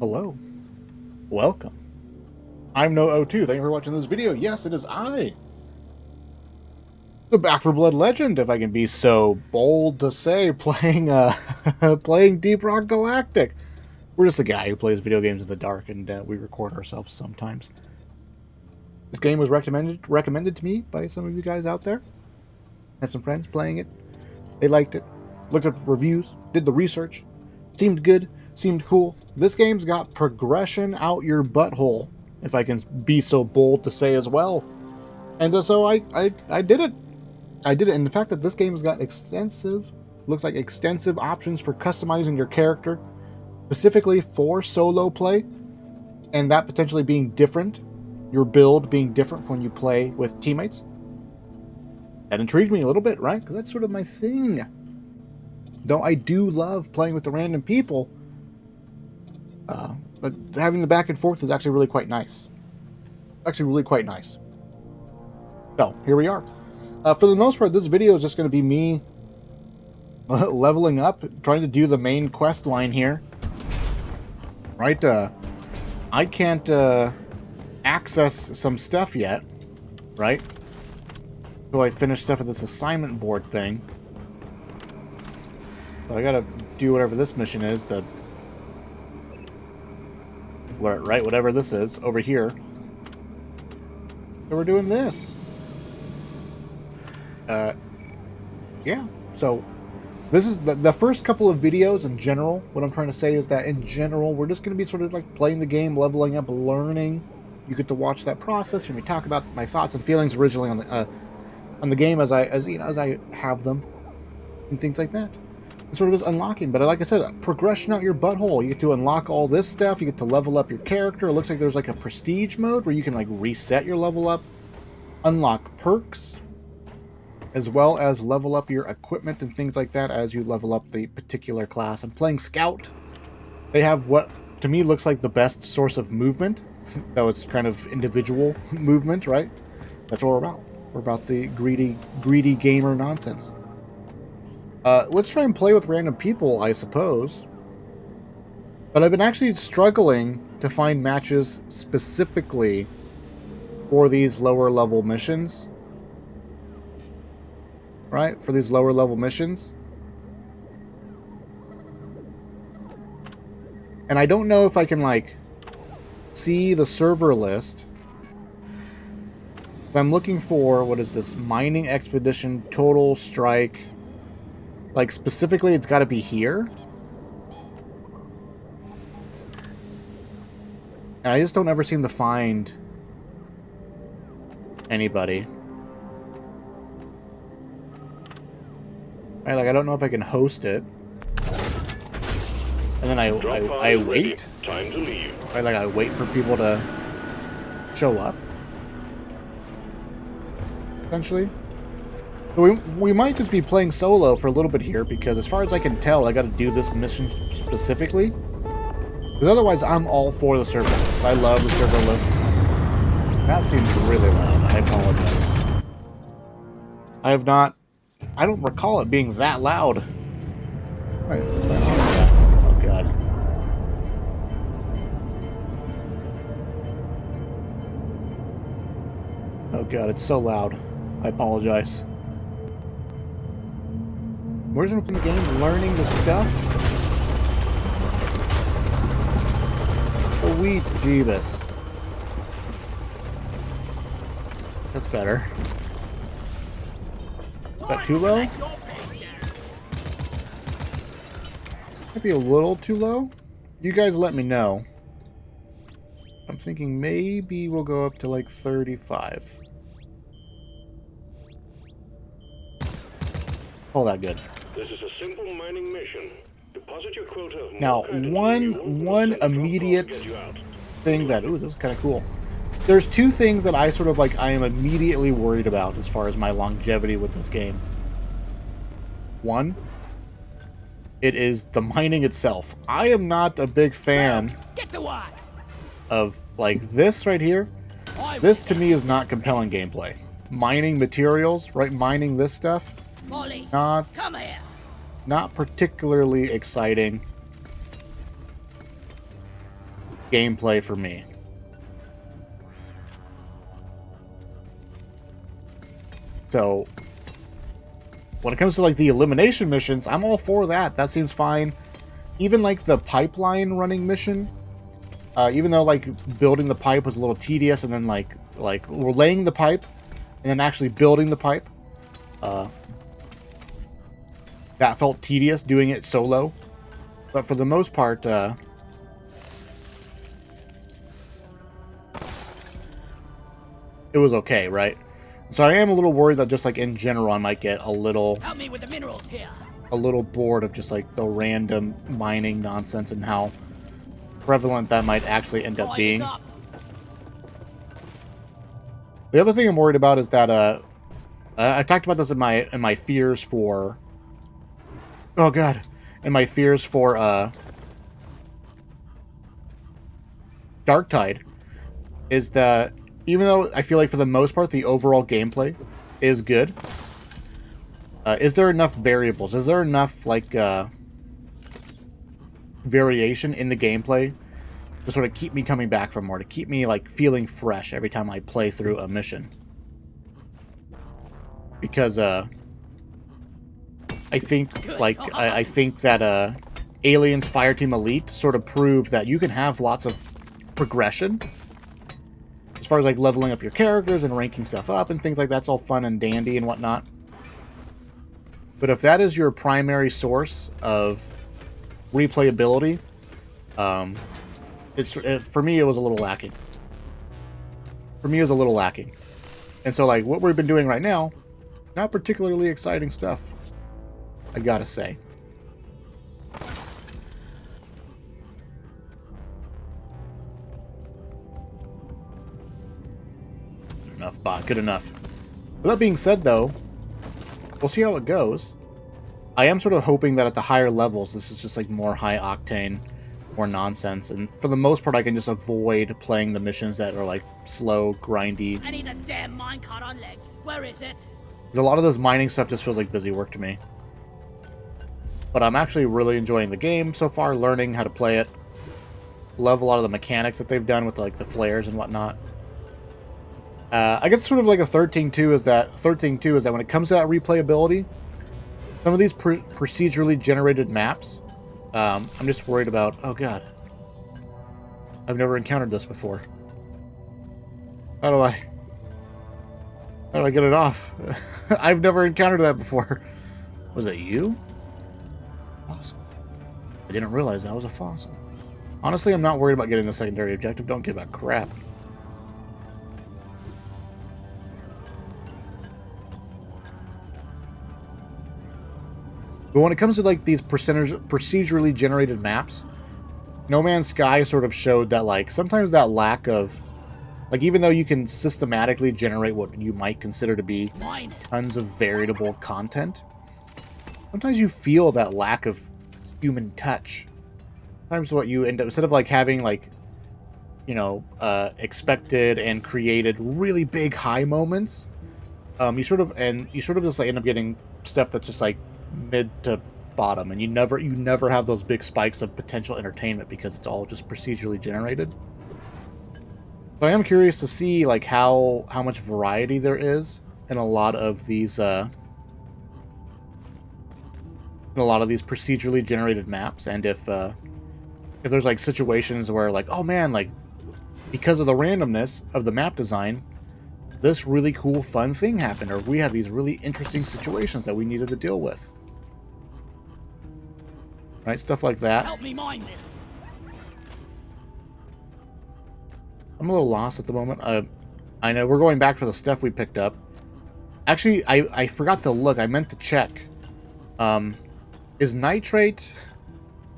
Hello, welcome. I'm No02. Thank you for watching this video. Yes, it is I, the Back for Blood legend, if I can be so bold to say, playing playing Deep Rock Galactic. We're just a guy who plays video games in the dark, and we record ourselves sometimes. This game was recommended to me by some of you guys out there. Had some friends playing it. They liked it. Looked at reviews, did the research. Seemed good, seemed cool. This game's got progression out your butthole, if I can be so bold to say as well. And so I did it. I did it. And the fact that this game's got looks like extensive options for customizing your character, specifically for solo play, and that potentially being different, your build being different from when you play with teammates. That intrigued me a little bit, right? Because that's sort of my thing. Though I do love playing with the random people, but having the back and forth is actually really quite nice. Actually, really quite nice. So, here we are. For the most part, this video is just going to be me leveling up, trying to do the main quest line here. Right? I can't access some stuff yet, right? So I finish stuff at this assignment board thing. So I gotta do whatever this mission is, whatever this is, over here. So we're doing this. Yeah, so this is the first couple of videos in general. What I'm trying to say is that in general, we're just going to be sort of like playing the game, leveling up, learning. You get to watch that process, and we talk about my thoughts and feelings originally on the game as I have them, and things like that. It sort of is unlocking, but like I said, progression out your butthole. You get to unlock all this stuff. You get to level up your character. It looks like there's like a prestige mode where you can like reset your level up, unlock perks, as well as level up your equipment and things like that as you level up the particular class. I'm playing Scout. They have what, to me, looks like the best source of movement, though it's kind of individual movement, right? That's what we're about. We're about the greedy gamer nonsense. Let's try and play with random people, I suppose. But I've been actually struggling to find matches specifically for these lower level missions. Right? For these lower level missions. And I don't know if I can, like, see the server list. I'm looking for, what is this? Mining Expedition Total Strike. Like, specifically, it's got to be here. And I just don't ever seem to find anybody. Right, like, I don't know if I can host it. And then I wait. Time to leave. Right, like, I wait for people to show up. Essentially. We might just be playing solo for a little bit here, because as far as I can tell, I got to do this mission specifically. Because otherwise, I'm all for the server list. I love the server list. That seems really loud. I apologize. I don't recall it being that loud. Right. Oh, God. Oh, God, it's so loud. I apologize. We're just in the game learning the stuff. Sweet Jeebus. That's better. Is that too low? Might be a little too low. You guys let me know. I'm thinking maybe we'll go up to like 35. Oh, that good. This is a simple mining mission. Deposit your quota. Now, one immediate thing that, ooh, this is kind of cool. There's two things that I sort of like, I am immediately worried about as far as my longevity with this game. One, it is the mining itself. I am not a big fan of like this right here. This to me is not compelling gameplay. Mining materials, right? Mining this stuff. Not, not particularly exciting. gameplay for me. So when it comes to like the elimination missions, I'm all for that. That seems fine. Even like the pipeline running mission, even though like building the pipe was a little tedious, and then like we're laying the pipe and then actually building the pipe, that felt tedious doing it solo. But for the most part, it was okay, right? So I am a little worried that just like in general, I might get a little Help me with the minerals here. a little bored of just like the random mining nonsense and how prevalent that might actually end up being. The other thing I'm worried about is that I talked about this in my fears for, oh god, in my fears for Darktide, is that even though I feel like for the most part the overall gameplay is good, is there enough variables? Is there enough like variation in the gameplay to sort of keep me coming back for more, to keep me like feeling fresh every time I play through a mission? Because I think like I think that Aliens Fireteam Elite sort of proved that you can have lots of progression as far as like leveling up your characters and ranking stuff up and things like that's all fun and dandy and whatnot. But if that is your primary source of replayability, for me it was a little lacking. For me, it was a little lacking. And so like what we've been doing right now, not particularly exciting stuff, I gotta say. Good enough, bot. Good enough. With that being said, though, we'll see how it goes. I am sort of hoping that at the higher levels, this is just like more high octane, more nonsense, and for the most part, I can just avoid playing the missions that are like slow, grindy. I need a damn minecart on legs. Where is it? Because a lot of this mining stuff just feels like busy work to me. But I'm actually really enjoying the game so far, learning how to play it. Love a lot of the mechanics that they've done with like the flares and whatnot. I guess sort of like a third thing too is that when it comes to that replayability, some of these procedurally generated maps, I'm just worried about. Oh god, I've never encountered this before. How do I get it off? I've never encountered that before. Was it you? Fossil. I didn't realize that was a fossil. Honestly, I'm not worried about getting the secondary objective. Don't give a crap. But when it comes to like these procedurally generated maps, No Man's Sky sort of showed that like sometimes that lack of, like, even though you can systematically generate what you might consider to be tons of veritable content, sometimes you feel that lack of human touch. Sometimes what you end up, instead of like having like, you know, expected and created really big high moments, you sort of just like end up getting stuff that's just like mid to bottom, and you never have those big spikes of potential entertainment because it's all just procedurally generated. So I am curious to see like how much variety there is in a lot of these procedurally generated maps, and if there's like situations where like, oh man, like because of the randomness of the map design, this really cool fun thing happened, or we had these really interesting situations that we needed to deal with. Right, stuff like that. Help me mine this. I'm a little lost at the moment. I know we're going back for the stuff we picked up. Actually, I forgot to look. I meant to check. Is nitrate...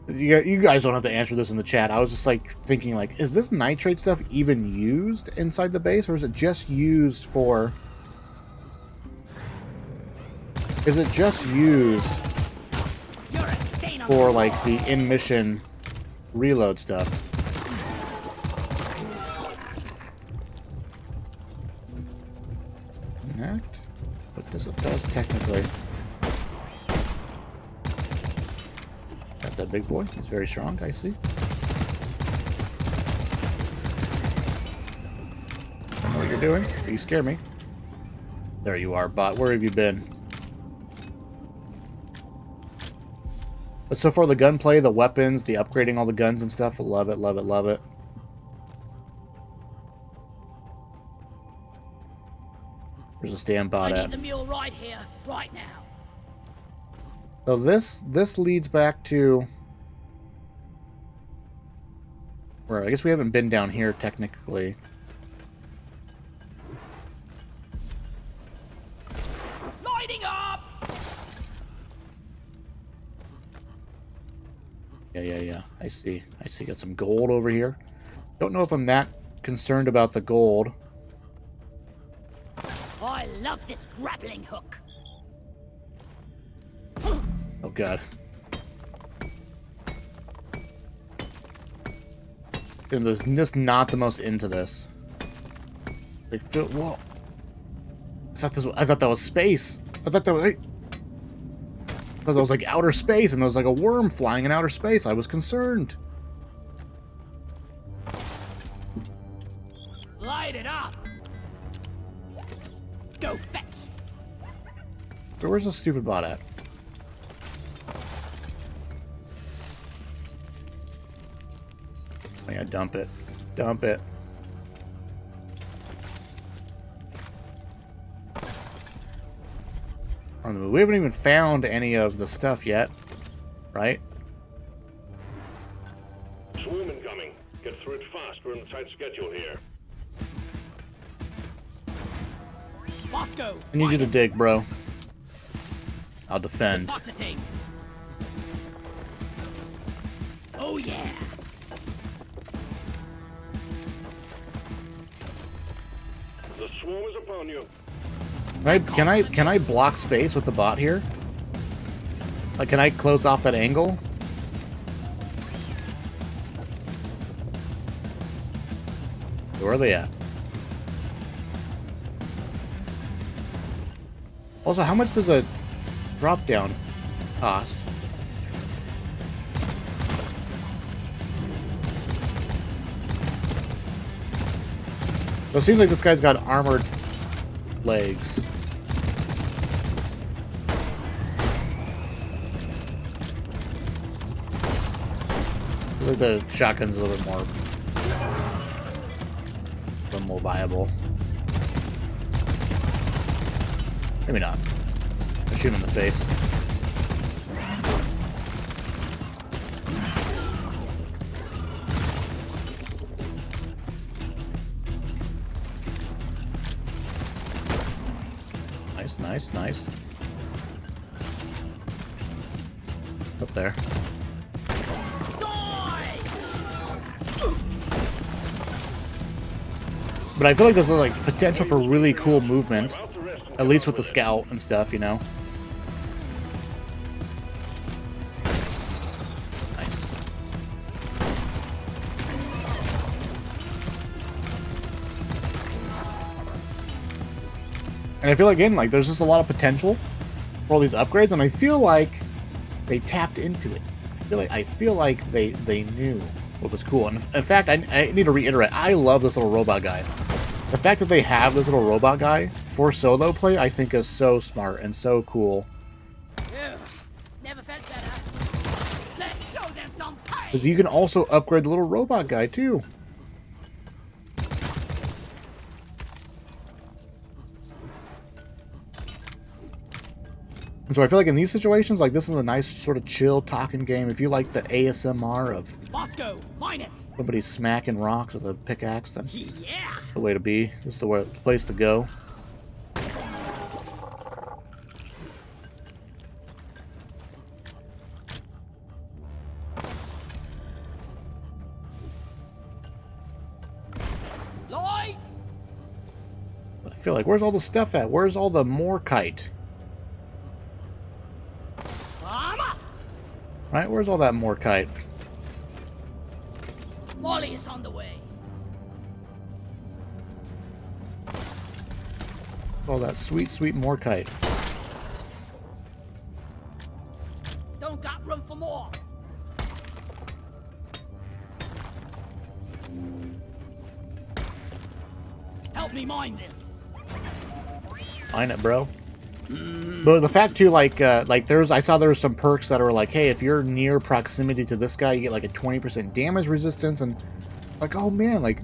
You guys don't have to answer this in the chat. I was just like thinking like, is this nitrate stuff even used inside the base, or is it just used for... Is it just used for like the in-mission reload stuff? Connect? What does it does technically? That's that big boy. He's very strong, I see. you're doing. You scare me. There you are, bot. Where have you been? But so far, the gunplay, the weapons, the upgrading all the guns and stuff, I love it, love it, love it. There's a stand bot I at. need the mule right here, right now. So this leads back to where I guess we haven't been down here technically. Lighting up! Yeah. I see. Got some gold over here. Don't know if I'm that concerned about the gold. I love this grappling hook. Oh god. And there's just not the most into this. Like, whoa! I thought that was space. I thought that was like outer space, and there was like a worm flying in outer space. I was concerned. Light it up. Go fetch. Where's the stupid bot at? Oh yeah, dump it. Dump it. On the move. We haven't even found any of the stuff yet, right? Swarm incoming. Get through it fast. We're on a tight schedule here. Bosco. I need you to dig, bro. I'll defend. Depositing. Oh yeah. The swarm is upon you. Can I block space with the bot here? Like, can I close off that angle? Where are they at? Also, how much does a drop down cost? So it seems like this guy's got armored legs. I think the shotgun's a little bit more viable. Maybe not. I'll shoot him in the face. Nice. Up there. But I feel like there's like potential for really cool movement, at least with the scout and stuff, you know. Nice. And I feel again like there's just a lot of potential for all these upgrades, and I feel like they tapped into it. I feel like they knew what was cool. And in fact, I need to reiterate, I love this little robot guy. The fact that they have this little robot guy for solo play, I think is so smart and so cool. Never felt better. Let's show them some pain. Because you can also upgrade the little robot guy too. And so I feel like in these situations, like this is a nice sort of chill talking game. If you like the ASMR of Bosco, mine it. somebody smacking rocks with a pickaxe, then Yeah. the way to be. This is the place to go. Light. But I feel like, where's all the stuff at? Where's all the Morkite? Right? Where's all that Morkite? Molly is on the way. All that sweet, sweet Morkite. Don't got room for more. Help me mine this. Mine it, bro. But the fact too, like I saw there was some perks that are like, hey, if you're near proximity to this guy, you get like a 20% damage resistance, and like, oh man, like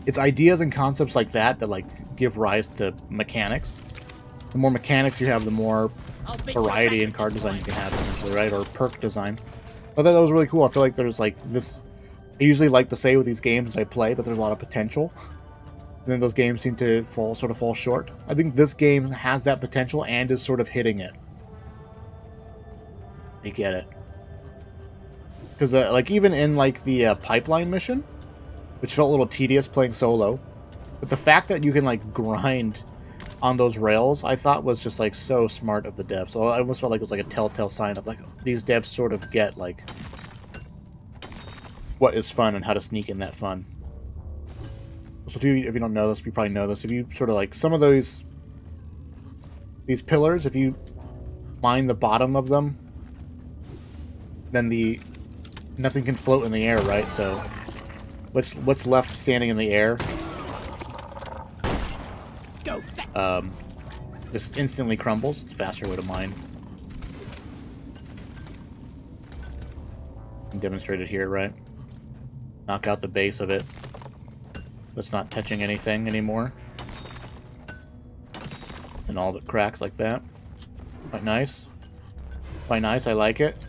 it's ideas and concepts like that that like give rise to mechanics. The more mechanics you have, the more I'll bet variety in card design you can have, essentially, right? Or perk design. I thought that was really cool. I feel like there's like this. I usually like to say with these games that I play that there's a lot of potential. And then those games seem to sort of fall short. I think this game has that potential and is sort of hitting it. You get it. Because like even in like the pipeline mission, which felt a little tedious playing solo, but the fact that you can like grind on those rails, I thought was just like so smart of the devs. So I almost felt like it was like a telltale sign of like these devs sort of get like what is fun and how to sneak in that fun. So if you don't know this, you probably know this. If you sort of like some of these pillars, if you mine the bottom of them, then nothing can float in the air, right? So what's left standing in the air Go fetch. just instantly crumbles. It's a faster way to mine. And demonstrated here, right? Knock out the base of it. It's not touching anything anymore. And all of it cracks like that. Quite nice. Quite nice, I like it.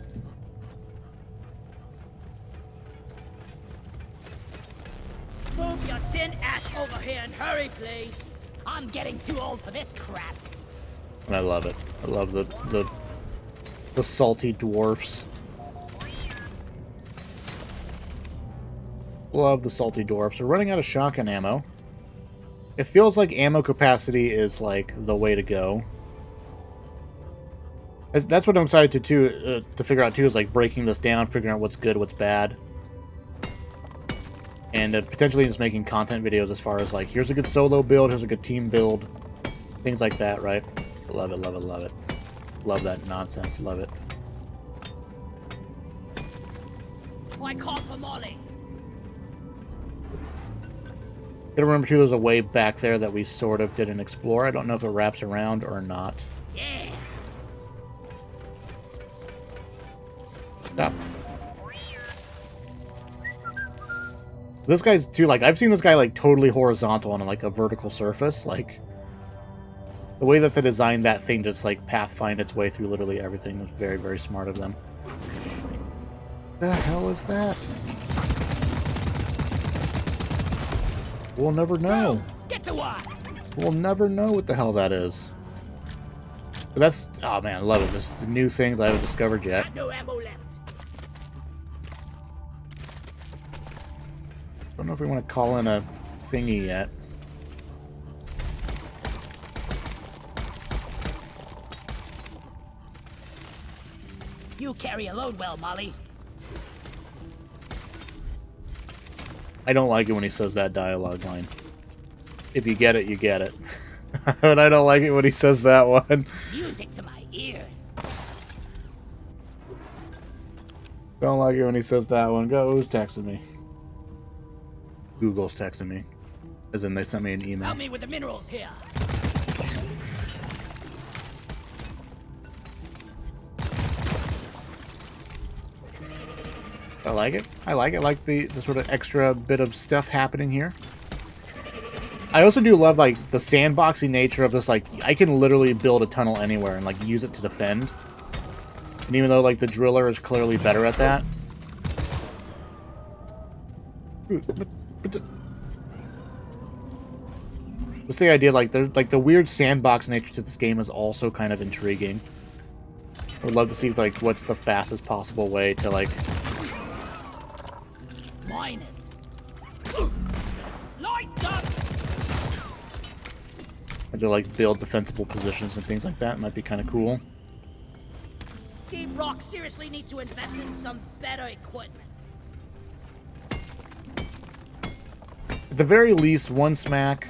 Move your tin ass over here and hurry, please. I'm getting too old for this crap. And I love it. I love the salty dwarfs. Love the salty dwarfs. We're running out of shotgun ammo. It feels like ammo capacity is like the way to go. That's what I'm excited to figure out too, is like breaking this down, figuring out what's good, what's bad, and potentially just making content videos as far as like, here's a good solo build, here's a good team build, things like that, right? Love it, love it, love it. Love that nonsense, love it. I call for Molly. Gotta remember too, there's a way back there that we sort of didn't explore. I don't know if it wraps around or not. Yeah. Stop. This guy's too, like, I've seen this guy like totally horizontal on like a vertical surface. Like, the way that they designed that thing to just like pathfind its way through literally everything was very, very smart of them. The hell is that? We'll never know. Go! Get to work! We'll never know what the hell that is. But that's, oh man, I love it. There's new things I haven't discovered yet. Got no ammo left. Don't know if we want to call in a thingy yet. You carry a load well, Molly. I don't like it when he says that dialogue line. If you get it, you get it. But I don't like it when he says that one. Music to my ears. Don't like it when he says that one. Go, who's texting me? Google's texting me. As in, they sent me an email. Help me with the minerals here. I like it. I like it. I like the sort of extra bit of stuff happening here. I also do love, like, the sandboxy nature of this. Like, I can literally build a tunnel anywhere and, like, use it to defend. And even though, like, the driller is clearly better at that. Just the idea, like, the weird sandbox nature to this game is also kind of intriguing. I would love to see, like, what's the fastest possible way to, like... Mine it. Lights up! to, like, build defensible positions and things like that. Might be kind of cool. Team Rock seriously need to invest in some better equipment. At the very least, one smack,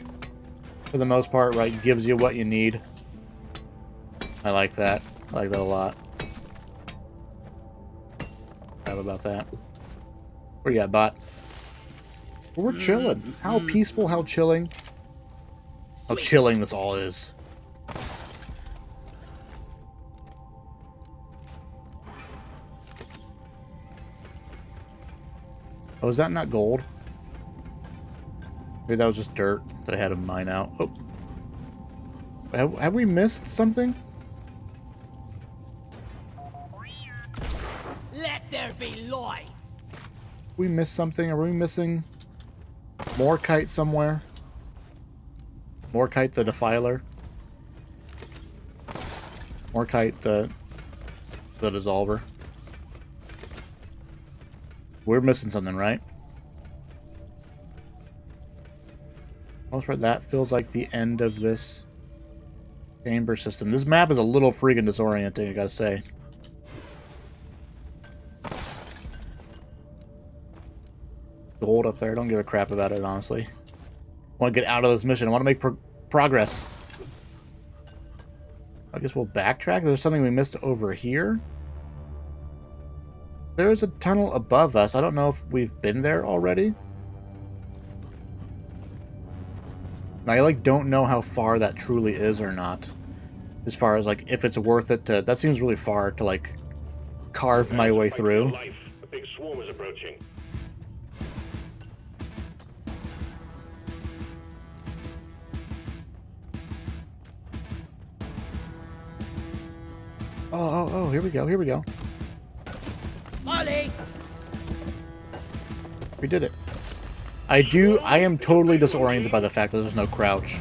for the most part, right, gives you what you need. I like that. I like that a lot. How about that? Where you at, bot? We're chilling. How peaceful, how chilling. How chilling this all is. Oh, is that not gold? Maybe that was just dirt that I had to mine out. Oh. Have we missed something? Let there be light. We missed something? Are we missing more kite somewhere? More kite the defiler? More kite the dissolver? We're missing something, right? Most part, that feels like the end of this chamber system. This map is a little freaking disorienting, I gotta say. Gold up there. Don't give a crap about it, honestly. I want to get out of this mission. I want to make progress. I guess we'll backtrack. There's something we missed over here. There's a tunnel above us. I don't know if we've been there already. I like don't know how far that truly is or not. As far as like if it's worth it to. That seems really far to like carve my way through. A big swarm is approaching. Oh, here we go, here we go. Molly! We did it. I am totally disoriented by the fact that there's no crouch.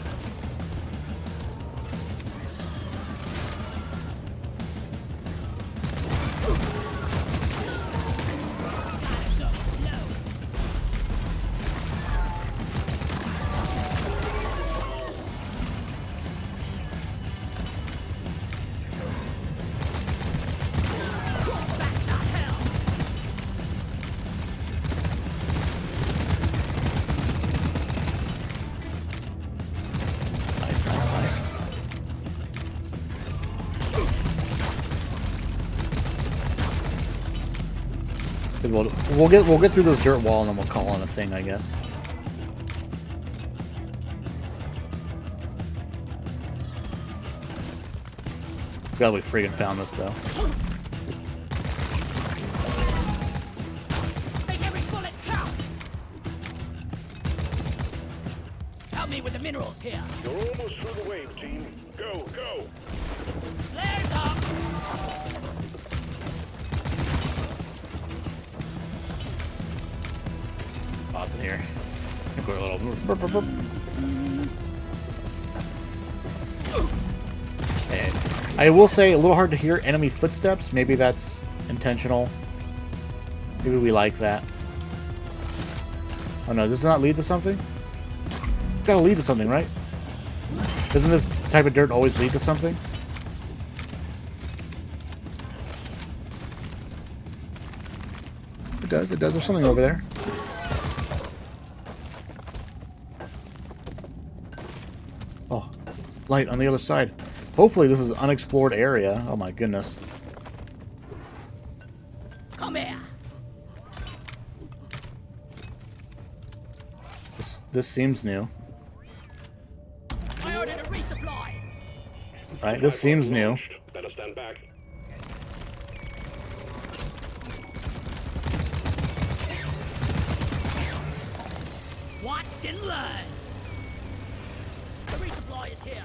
We'll get through this dirt wall and then we'll call on a thing, I guess. Glad we friggin' found this though. Make every bullet count. Help me with the minerals here. You're almost through the wave, team. Go, go! Flares up. Spots in here. Go a little. Burp, burp, burp. And I will say a little hard to hear enemy footsteps. Maybe that's intentional. Maybe we like that. Oh no, does it not lead to something? It's gotta lead to something, right? Doesn't this type of dirt always lead to something? It does, it does. There's something over there. Oh, light on the other side. Hopefully this is an unexplored area. Oh my goodness. Come here. This seems new. I ordered a resupply. Right, this seems new. Better stand back. Watch and learn. The resupply is here.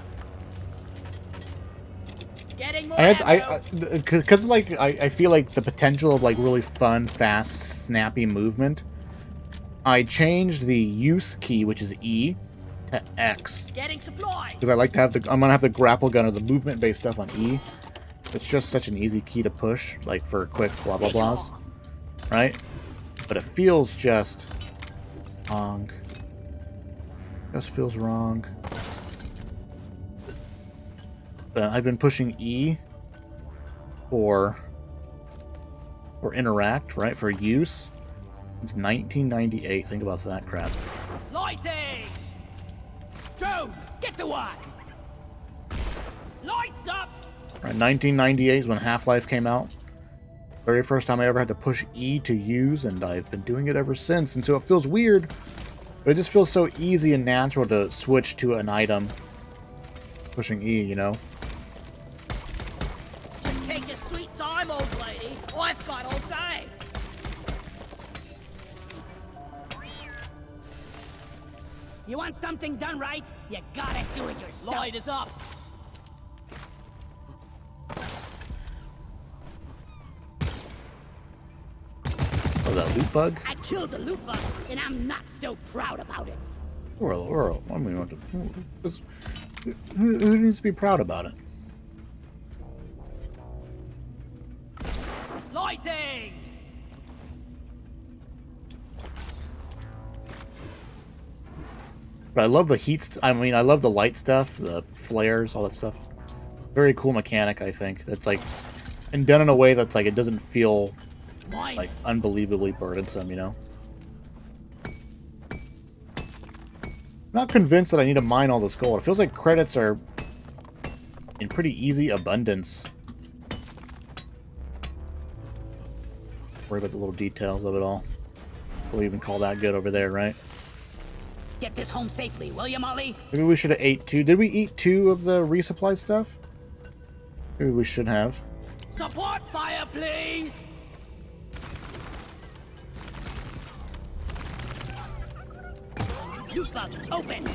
Getting more because like I feel like the potential of like really fun, fast, snappy movement. I changed the use key, which is E, to X. Getting supplies. Because I like to have the I'm gonna have the grapple gun or the movement based stuff on E. It's just such an easy key to push, like for quick blah blah blahs, right? But it feels just wrong. Just feels wrong. I've been pushing E for interact, right? For use. It's 1998. Think about that crap. Lighting. Drone, get to work. Lights up. Right, 1998 is when Half-Life came out. Very first time I ever had to push E to use, and I've been doing it ever since. And so it feels weird, but it just feels so easy and natural to switch to an item pushing E, you know. Just take your sweet time, old lady. I've got all day. You want something done right? You gotta do it yourself. Light is up. Oh, that loot bug? I killed a loot bug, and I'm not so proud about it. Or I mean, who needs to be proud about it? Lighting! But I love the heat. I mean, I love the light stuff, the flares, all that stuff. Very cool mechanic, I think. It's like, and done in a way that's like it doesn't feel like unbelievably burdensome, you know. Not convinced that I need to mine all this gold. It feels like credits are in pretty easy abundance. Worry about the little details of it all. We'll even call that good over there, right? Get this home safely, will you, Molly? Maybe we should have ate 2. Did we eat 2 of the resupply stuff? Maybe we should have. Support fire, please! Loot bug, open!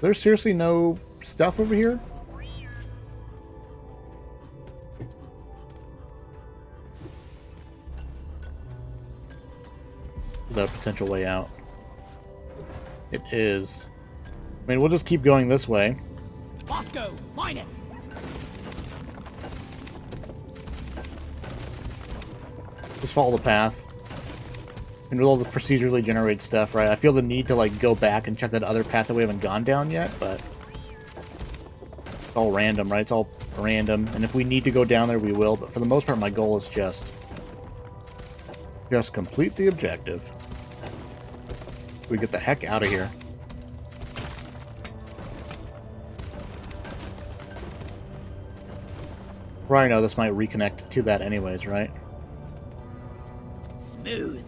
There's seriously no stuff over here? Is that a potential way out? It is. I mean, we'll just keep going this way. Bosco, mine it! Just follow the path. And with all the procedurally generated stuff, right? I feel the need to, like, go back and check that other path that we haven't gone down yet, but... It's all random, right? It's all random. And if we need to go down there, we will. But for the most part, my goal is just complete the objective. We get the heck out of here. Right, I know this might reconnect to that anyways, right? Smooth.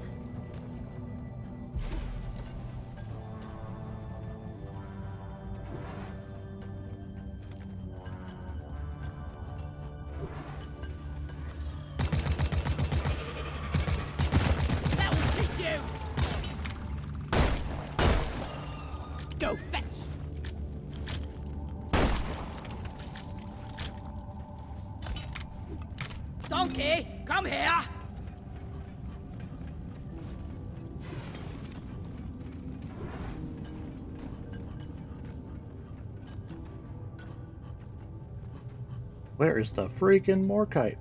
That will teach you. Go fetch. Donkey, come here. Where is the freaking Morkite?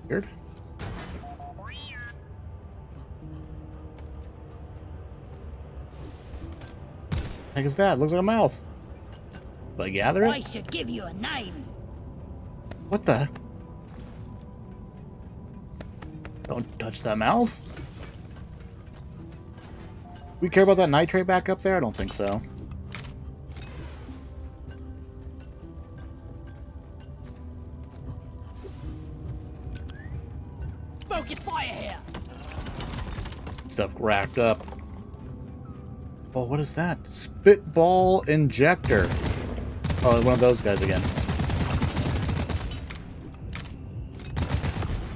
Weird. Heck is that? Looks like a mouth. Do I gather I it? should give you a name. What the? Don't touch that mouth. We care about that nitrate back up there? I don't think so. Focus fire here. Stuff racked up. Oh, what is that? Spitball injector. Oh, one of those guys again.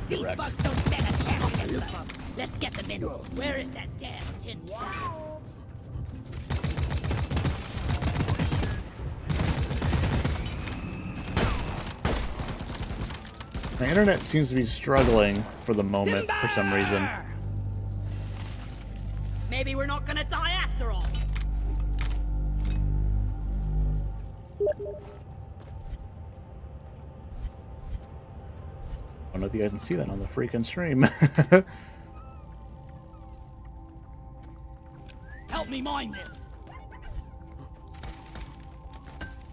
These Correct. bugs don't stand a chance to loot bug. Let's get the minerals. Where is that damn tin? My internet seems to be struggling for the moment for some reason. Maybe we're not gonna die after all. I don't know if you guys can see that on the freaking stream. Help me mine this.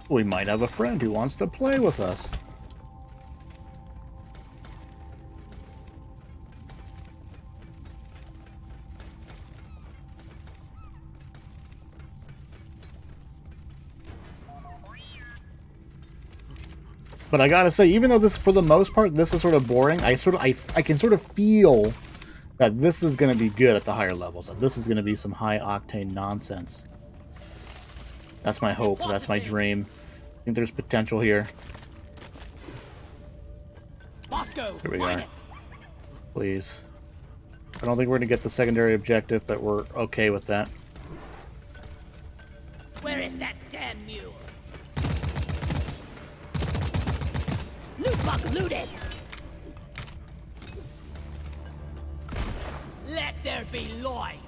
We might have a friend who wants to play with us. But I gotta say, even though this, for the most part, this is sort of boring, I can sort of feel that this is going to be good at the higher levels. That this is going to be some high octane nonsense. That's my hope. That's my dream. I think there's potential here. Bosco, Here we line are. it. Please. I don't think we're going to get the secondary objective, but we're okay with that. Where is that damn mule? Loot bug looted! Let there be light!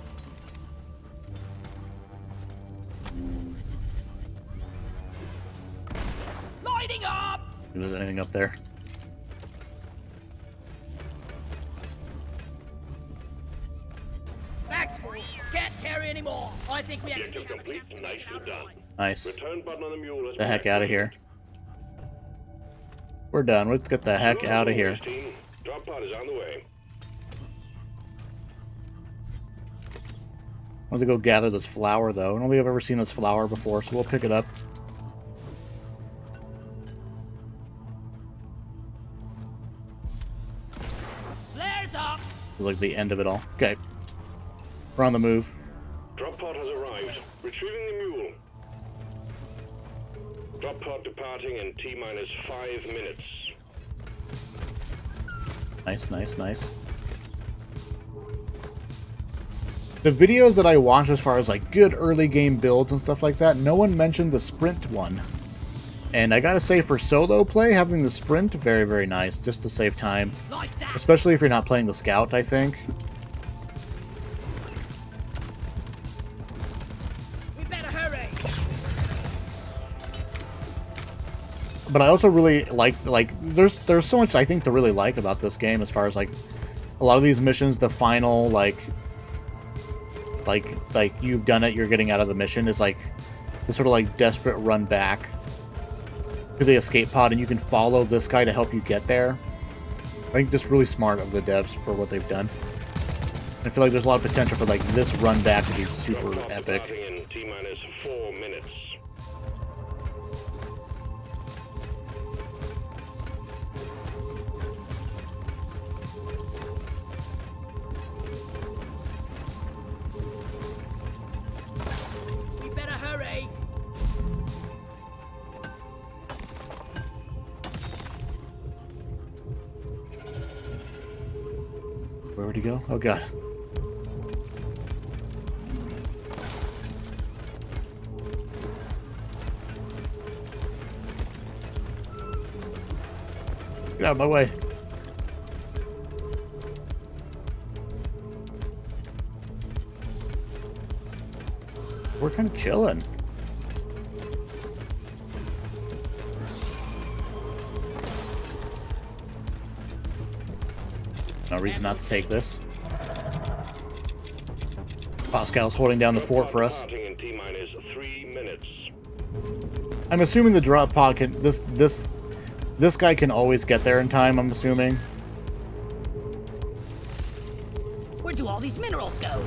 Lighting up! If there's anything up there. Back's full. Can't carry anymore. I think we actually Objective have a complete. chance to Nicely get it out of the done. way. Nice. Return button on the mule. has The been heck out of activated. here. We're done. Let's get the heck Move out of on, here. team. Drop pod is on the way. I want to go gather this flower, though. I don't think I've ever seen this flower before, so we'll pick it up. Flares up! It's like the end of it all. Okay. We're on the move. Drop pod has arrived. Retrieving the mule. Drop pod departing in T-minus 5 minutes. Nice, nice, nice. The videos that I watched as far as like good early game builds and stuff like that, no one mentioned the sprint one. And I gotta say, for solo play, having the sprint, very, very nice, just to save time. Like that! Especially if you're not playing the scout, I think. We better hurry! But I also really like there's so much I think to really like about this game, as far as like a lot of these missions, the final like you've done it, you're getting out of the mission, is like the sort of like desperate run back to the escape pod, and you can follow this guy to help you get there. I think that's really smart of the devs for what they've done. I feel like there's a lot of potential for like this run back to be super Drop pod epic. departing in T-minus 4 minutes. We better hurry! Where would he go? Oh god. Get out of my way. We're kind of chilling. No reason not to take this. Pascal's holding down the Drop fort pod for us. departing in T-minus 3 minutes. I'm assuming the drop pod can... This guy can always get there in time, I'm assuming. Where do all these minerals go?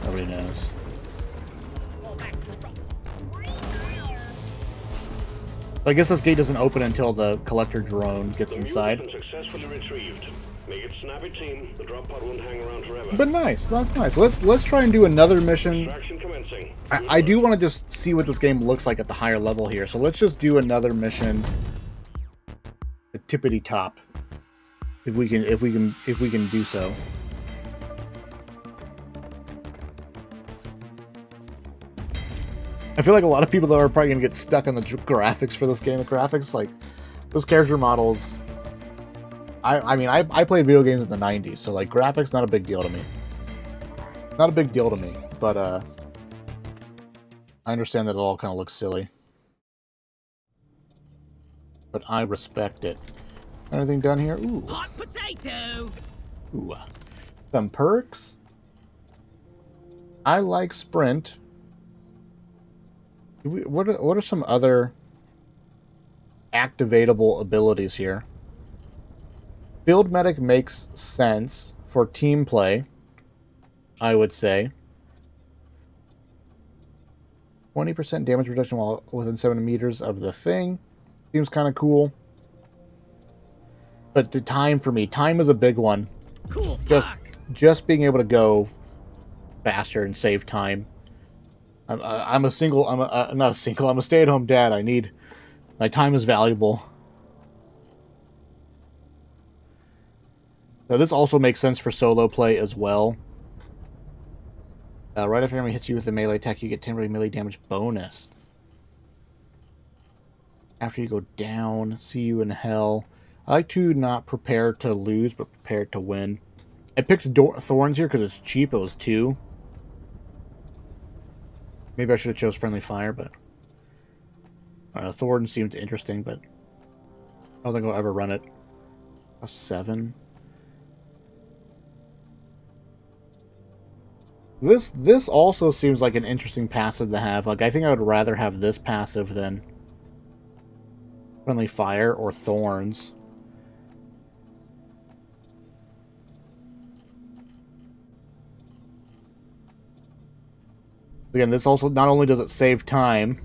Nobody knows. All back to the drop. But I guess this gate doesn't open until the collector drone gets The mule inside. has been successfully retrieved. Make it snappy, team. The drop pod won't hang around forever. But nice, that's nice. Let's try and do another mission. Extraction commencing. I do want to just see what this game looks like at the higher level here. So let's just do another mission. The tippity top. If we can do so. I feel like a lot of people are probably gonna get stuck on the graphics for this game. The graphics, like those character models. I mean, I played video games in the 90s, so like graphics not a big deal to me. Not a big deal to me, but I understand that it all kind of looks silly. But I respect it. Anything done here? Ooh. Hot potato! Ooh. Some perks. I like sprint. What are some other activatable abilities here? Field medic makes sense for team play, I would say. 20% damage reduction while within 7 meters of the thing. Seems kind of cool. But the time for me, time is a big one. Cool Just park. just being able to go faster and save time. I'm a single. I'm a, not a single. I'm a stay-at-home dad. I need my time is valuable. Now this also makes sense for solo play as well. Right after enemy hits you with a melee attack, you get temporary melee damage bonus. After you go down, see you in hell. I like to not prepare to lose, but prepare to win. I picked Thorns here because it's cheap. It was 2. Maybe I should have chose Friendly Fire, but... Thorns seemed interesting, but... I don't think I'll ever run it. A 7. This also seems like an interesting passive to have. Like, I think I would rather have this passive than Friendly Fire or Thorns. Again, this also not only does it save time,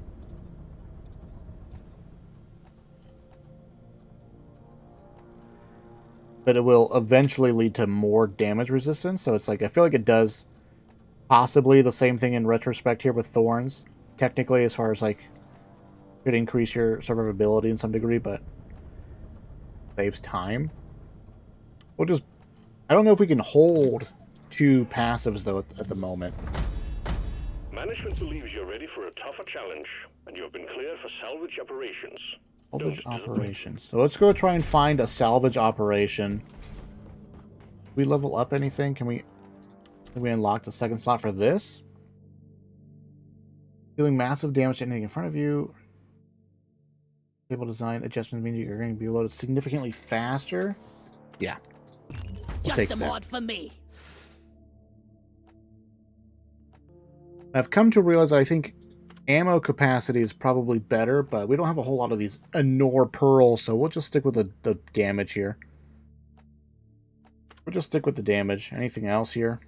but it will eventually lead to more damage resistance. So it's like, I feel like it does possibly the same thing in retrospect here with Thorns. Technically, as far as like, could increase your survivability in some degree, but saves time. We'll just, I don't know if we can hold 2 passives though at the moment. Management believes you're ready for a tougher challenge, and you have been cleared for salvage operations. Salvage operations. So let's go try and find a salvage operation. We level up anything? Can we unlock the second slot for this? Dealing massive damage to anything in front of you. Table design adjustments mean you're going to be loaded significantly faster. Yeah. Just a mod for me. I've come to realize I think ammo capacity is probably better, but we don't have a whole lot of these Anor Pearls, so we'll just stick with the damage here. We'll just stick with the damage. Anything else here?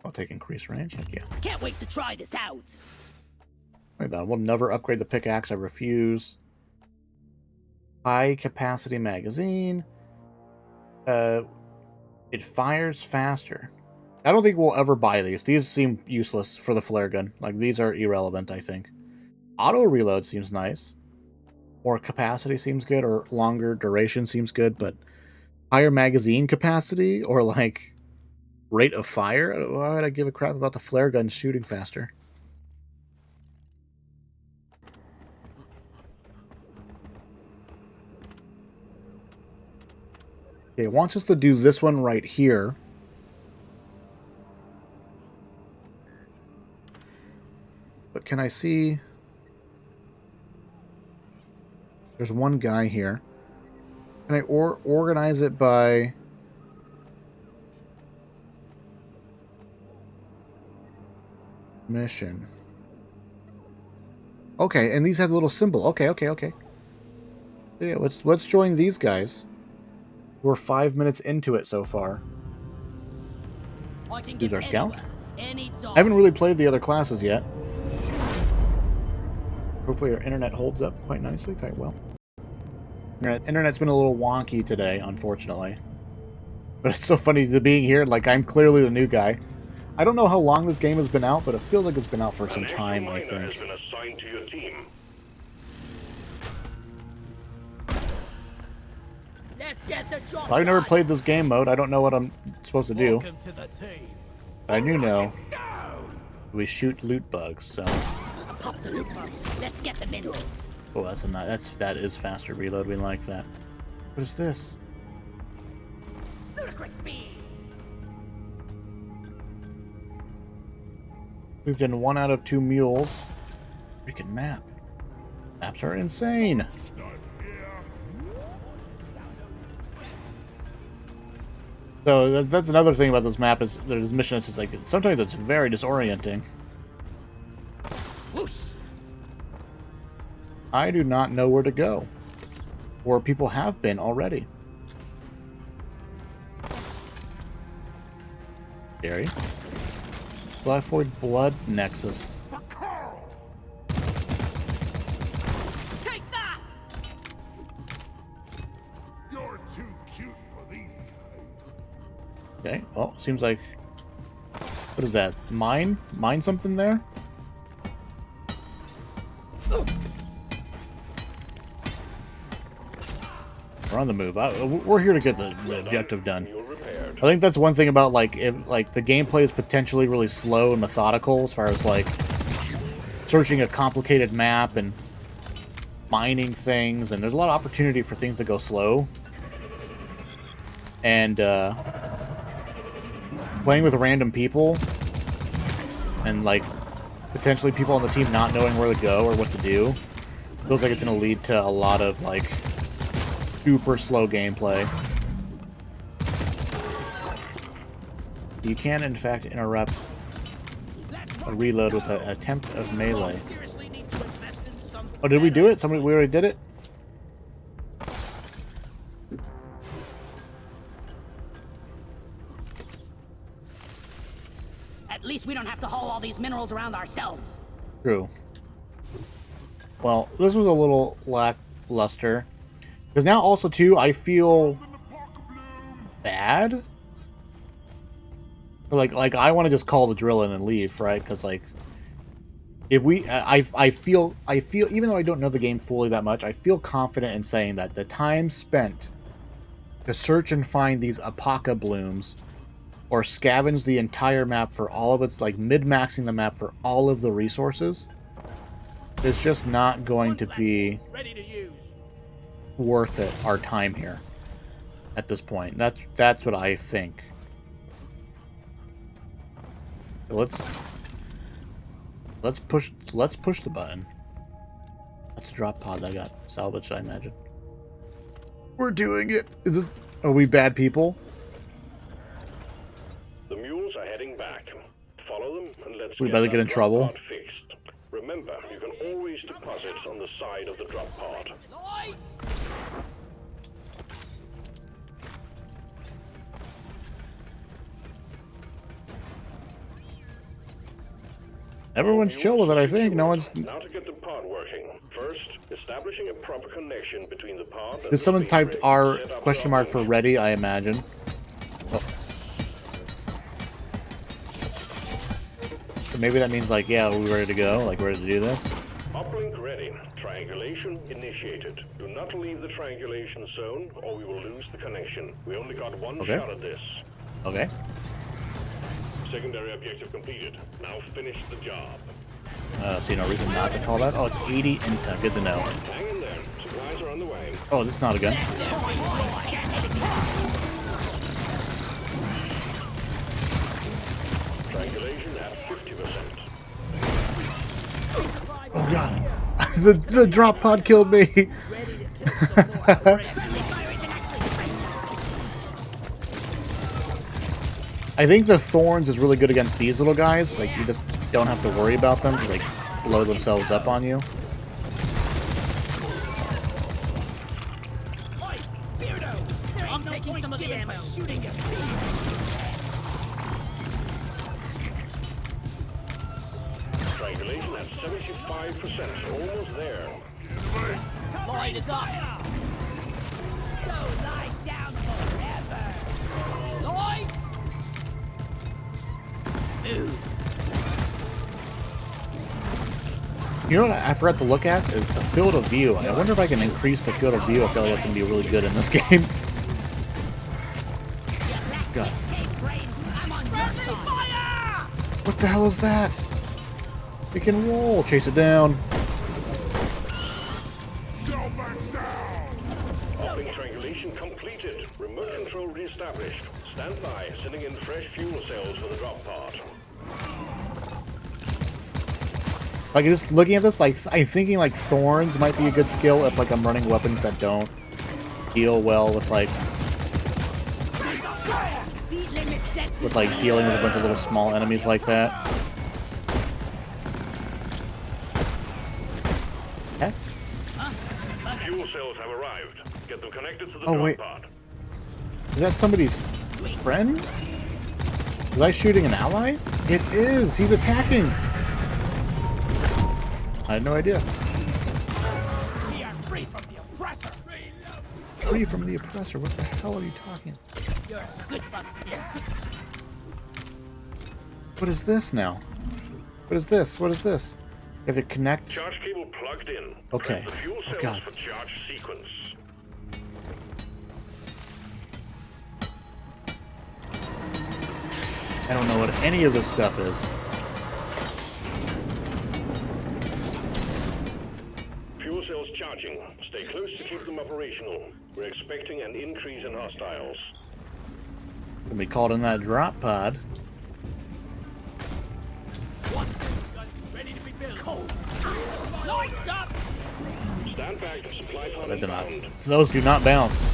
I'll take increased range. Heck yeah. Can't wait to try this out. Wait about it. We'll never upgrade the pickaxe. I refuse. High capacity magazine. It fires faster. I don't think we'll ever buy these. These seem useless for the flare gun. Like, these are irrelevant, I think. Auto reload seems nice. More capacity seems good, or longer duration seems good, but higher magazine capacity, or like rate of fire? Why would I give a crap about the flare gun shooting faster? Okay, it wants us to do this one right here. But can I see... There's one guy here. Can I organize it by... mission? Okay, and these have a little symbol. Okay. Yeah, let's join these guys. We're 5 minutes into it so far. Who's our scout? I haven't really played the other classes yet. Hopefully our internet holds up quite nicely, quite well. Internet's been a little wonky today, unfortunately. But it's so funny to being here, like I'm clearly the new guy. I don't know how long this game has been out, but it feels like it's been out for some time, I think. Has been assigned to your team. Let's get the job I've never done. played this game mode. I don't know what I'm supposed to do. Welcome to the team. But I do know we shoot loot bugs, so... Pop the loot bug. Let's get the minerals. Oh, that is faster reload. We like that. What is this? Ludicrous speed. We've done 1 out of 2 mules. Freaking map. Maps are insane. So that's another thing about this map is this mission is like sometimes it's very disorienting. Whoosh. I do not know where to go, or people have been already. Scary. Blackvoid Blood Nexus. Take that. Okay, well, seems like... What is that? Mine? Mine something there? We're on the move. We're here to get the objective done. I think that's one thing about, like, if, like, the gameplay is potentially really slow and methodical as far as, like, searching a complicated map and mining things, and there's a lot of opportunity for things to go slow. And, playing with random people and, like, potentially people on the team not knowing where to go or what to do feels like it's going to lead to a lot of, like, super slow gameplay. You can, in fact, interrupt a reload with an attempt of melee. Oh, did we do it? We already did it? At least we don't have to haul all these minerals around ourselves. True. Well, this was a little lackluster. Because now also, too, I feel bad. Like I want to just call the drill in and leave, right? Because, like, if we... I feel... Even though I don't know the game fully that much, I feel confident in saying that the time spent to search and find these apoca blooms or scavenge the entire map for all of its, like, mid-maxing the map for all of the resources, it's just not going to be worth it, our time here, at this point. That's what I think. Let's push the button. That's a drop pod that got salvaged, I imagine. We're doing it! Are we bad people? The mules are heading back. Follow them and let's We better get in trouble. fixed. Remember, you can always deposit on the side of the drop pod. Everyone's chill with it, I think. No one's... Now to get the pod working. First, establishing a proper connection between the pod and Did someone the typed rig R set up question mark for ready, I imagine. Oh. So maybe that means, like, yeah, we're ready to go, like, ready to do this. Uplink ready. Triangulation initiated. Do not leave the triangulation zone or we will lose the connection. We only got one shot at this. Okay. Secondary objective completed. Now finish the job. See no reason not to call that. Oh, it's 80 inta. Good to know. Hang in there. Supplies are on the way. Oh, this is not a gun. Triangulation at 50%. Oh god. the drop pod killed me. I think the thorns is really good against these little guys. Like, you just don't have to worry about them because they blow themselves up on you. I'm taking some of the ammo. Shooting at me. Triangulation at 75%. Almost there. Lloyd is up. Go lie down forever. Lloyd. Smooth. You know what I forgot to look at is the field of view. I wonder if I can increase the field of view. I feel like that's going to be really good in this game. God. What the hell is that? We can roll. Chase it down. Uplink triangulation completed. Remote control reestablished. Stand by, sending in fresh fuel cells for the drop pod. Like, just looking at this, like, I'm thinking, like, thorns might be a good skill if, like, I'm running weapons that don't deal well with, like, dealing with a bunch of little small enemies like that. Heck? Fuel cells have arrived. Get them connected to the Oh, drop wait. pod. Is that somebody's friend? Was I shooting an ally? It is! He's attacking! I had no idea. We are free from the oppressor. Free from the oppressor? What the hell are you talking? You're a good buckskin. What is this now? What is this? What is this? If it connects... Charge cable plugged in. Okay. Press the fuel Oh, cells God. for charge sequence. I don't know what any of this stuff is. Fuel cells charging. Stay close to keep them operational. We're expecting an increase in hostiles. Gonna be called in that drop pod. Ready to be built. Cold. Lights up. Stand back. Supply pod That do not, inbound. those do not bounce.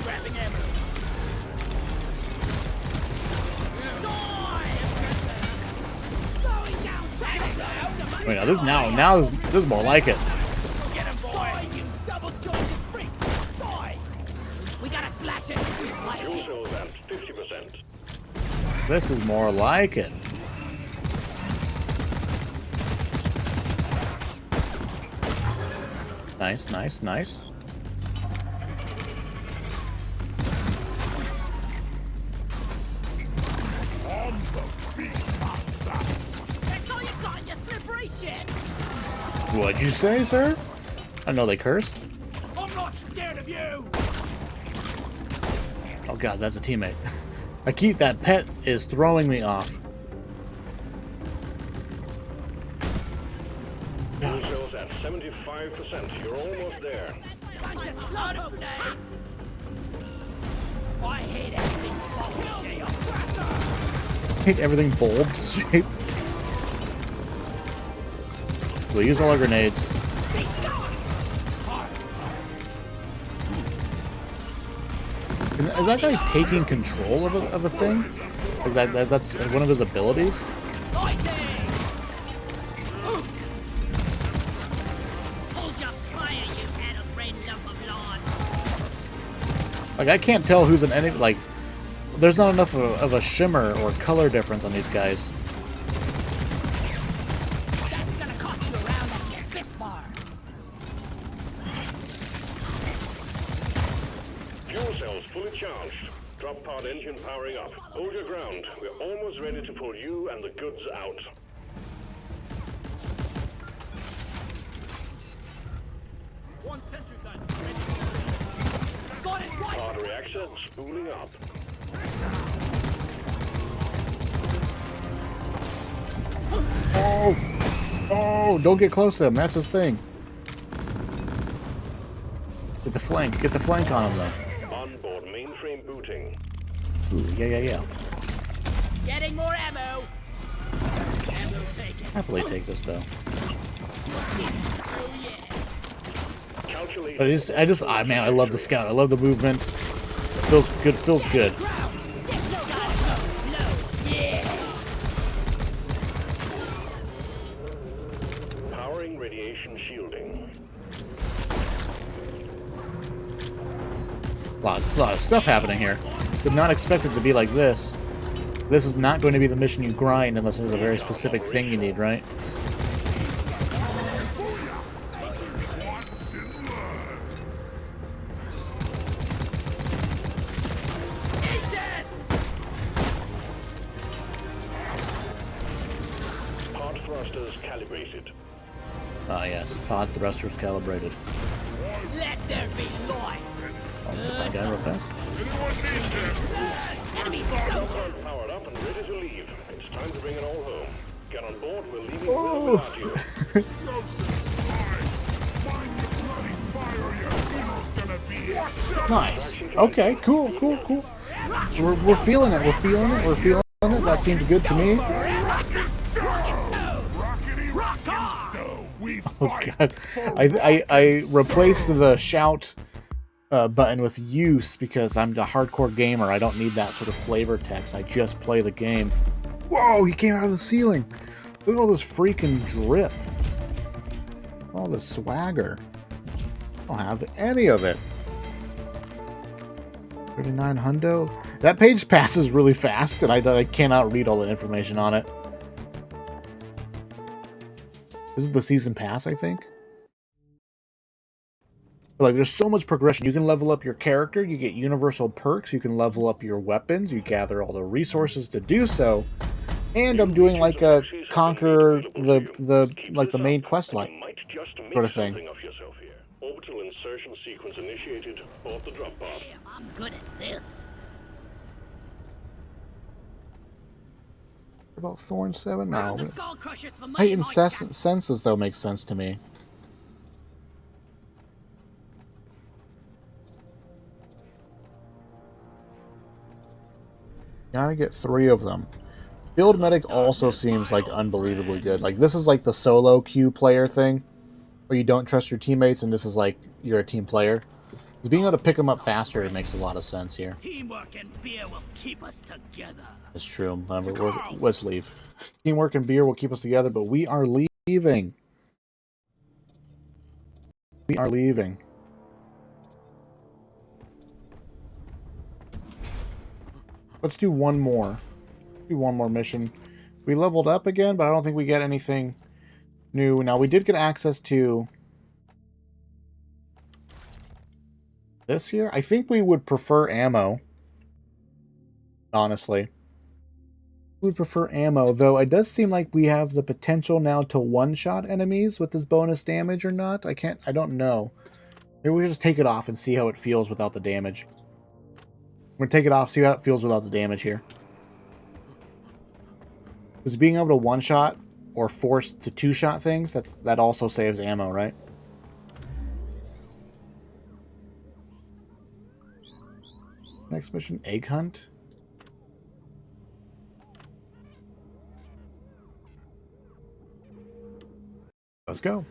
Grabbing ammo. Wait, now this is more like it. Get him, boy! You double-jointed freaks! Die! We gotta slash it! Fuel cells at 50%. This is more like it. Nice, nice, nice. That's all you got, you slippery shit! What'd you say, sir? I know they cursed. I'm not scared of you! Oh god, that's a teammate. That pet is throwing me off. Fuel cells at 75%. You're almost there. Bunch of slaughter grenades! I hate everything Hate everything bulb shaped. We'll use all our grenades. Is that guy taking control of a thing? Like that's one of his abilities? Hold your fire, you hair-brained lump of lawn! Like, I can't tell who's an enemy. Like, there's not enough of a shimmer or color difference on these guys. That's gonna cost you a round at your fist bar! Fuel cells fully charged. Drop pod engine powering up. Hold your ground. We're almost ready to pull you and the goods out. One sentry gun, ready. Got it right! Pod reactor spooling up. Oh! Oh! Don't get close to him. That's his thing. Get the flank. Get the flank on him, though. Onboard mainframe booting. Ooh, yeah. Getting more ammo! Ammo taken. Happily take this, though. Oh yeah! Calculate. But man, I love the scout. I love the movement. Feels good. Feels good. Ground! This no gotta go slow! Yeah! Powering radiation shielding. A lot of stuff happening here. Did not expect it to be like this. This is not going to be the mission you grind unless there's a very specific thing you need, right? He's dead! Pod thrusters calibrated. Ah, yes. Pod thrusters calibrated. Let there be light! I'll put that guy real fast. Enemy Pod stone! powered up and ready to leave. It's time to bring it all home. Get on board. We're leaving Oh. without you. Nice. Okay, cool. We're feeling it. We're feeling it. That seemed good to me. Oh god. I replaced the shout button with use because I'm a hardcore gamer. I don't need that sort of flavor text. I just play the game. Whoa, he came out of the ceiling. Look at all this freaking drip. All this swagger. I don't have any of it. 39 hundo. That page passes really fast, and I cannot read all the information on it. This is the season pass, I think. Like, there's so much progression. You can level up your character, you get universal perks, you can level up your weapons, you gather all the resources to do so, and I'm doing like a conquer the main quest line You might just make sort of thing. something of yourself here. Orbital insertion sequence initiated. Board the drop pod. Damn, I'm good at this. What about Thorn 7? Round No. the skull crushers for money, Heightened my chap. senses, though, make sense to me. Gotta get 3 of them. Field Medic also seems like unbelievably good. Like, this is like the solo queue player thing, where you don't trust your teammates, and this is like you're a team player. Being able to pick them up faster, it makes a lot of sense here. Teamwork and beer will keep us together. It's true. Let's leave. Teamwork and beer will keep us together, but we are leaving. We are leaving. Let's do one more. Do one more mission. We leveled up again, but I don't think we get anything new. Now, we did get access to this here. I think we would prefer ammo. Honestly. We would prefer ammo, though it does seem like we have the potential now to one-shot enemies with this bonus damage or not. I don't know. Maybe we just take it off and see how it feels without the damage. I'm going to take it off, see how it feels without the damage here. Because being able to one-shot or force to two-shot things, that also saves ammo, right? Next mission, egg hunt. Let's go.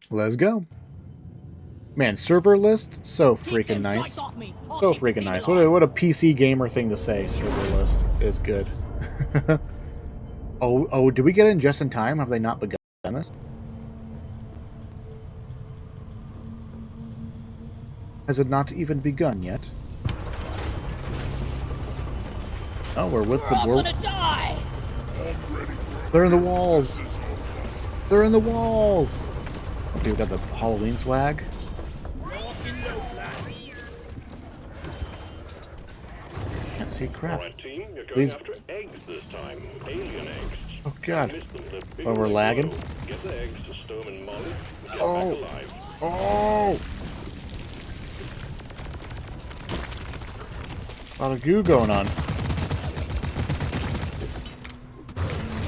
Let's go. Man, server list, so freaking nice. So freaking nice. What a PC gamer thing to say. Server list is good. Oh, did we get in just in time? Have they not begun this? Has it not even begun yet? Oh, we're with the world. They're in the walls. They're in the walls. Okay, we got the Halloween swag. Can't see crap. Alright, team, you're going Please. after eggs this time. Alien eggs. Oh god. Missed them, they're big Oh, we're and lagging. low. Get the eggs to Storm and Molly. Get Oh. back alive. Oh! A lot of goo going on.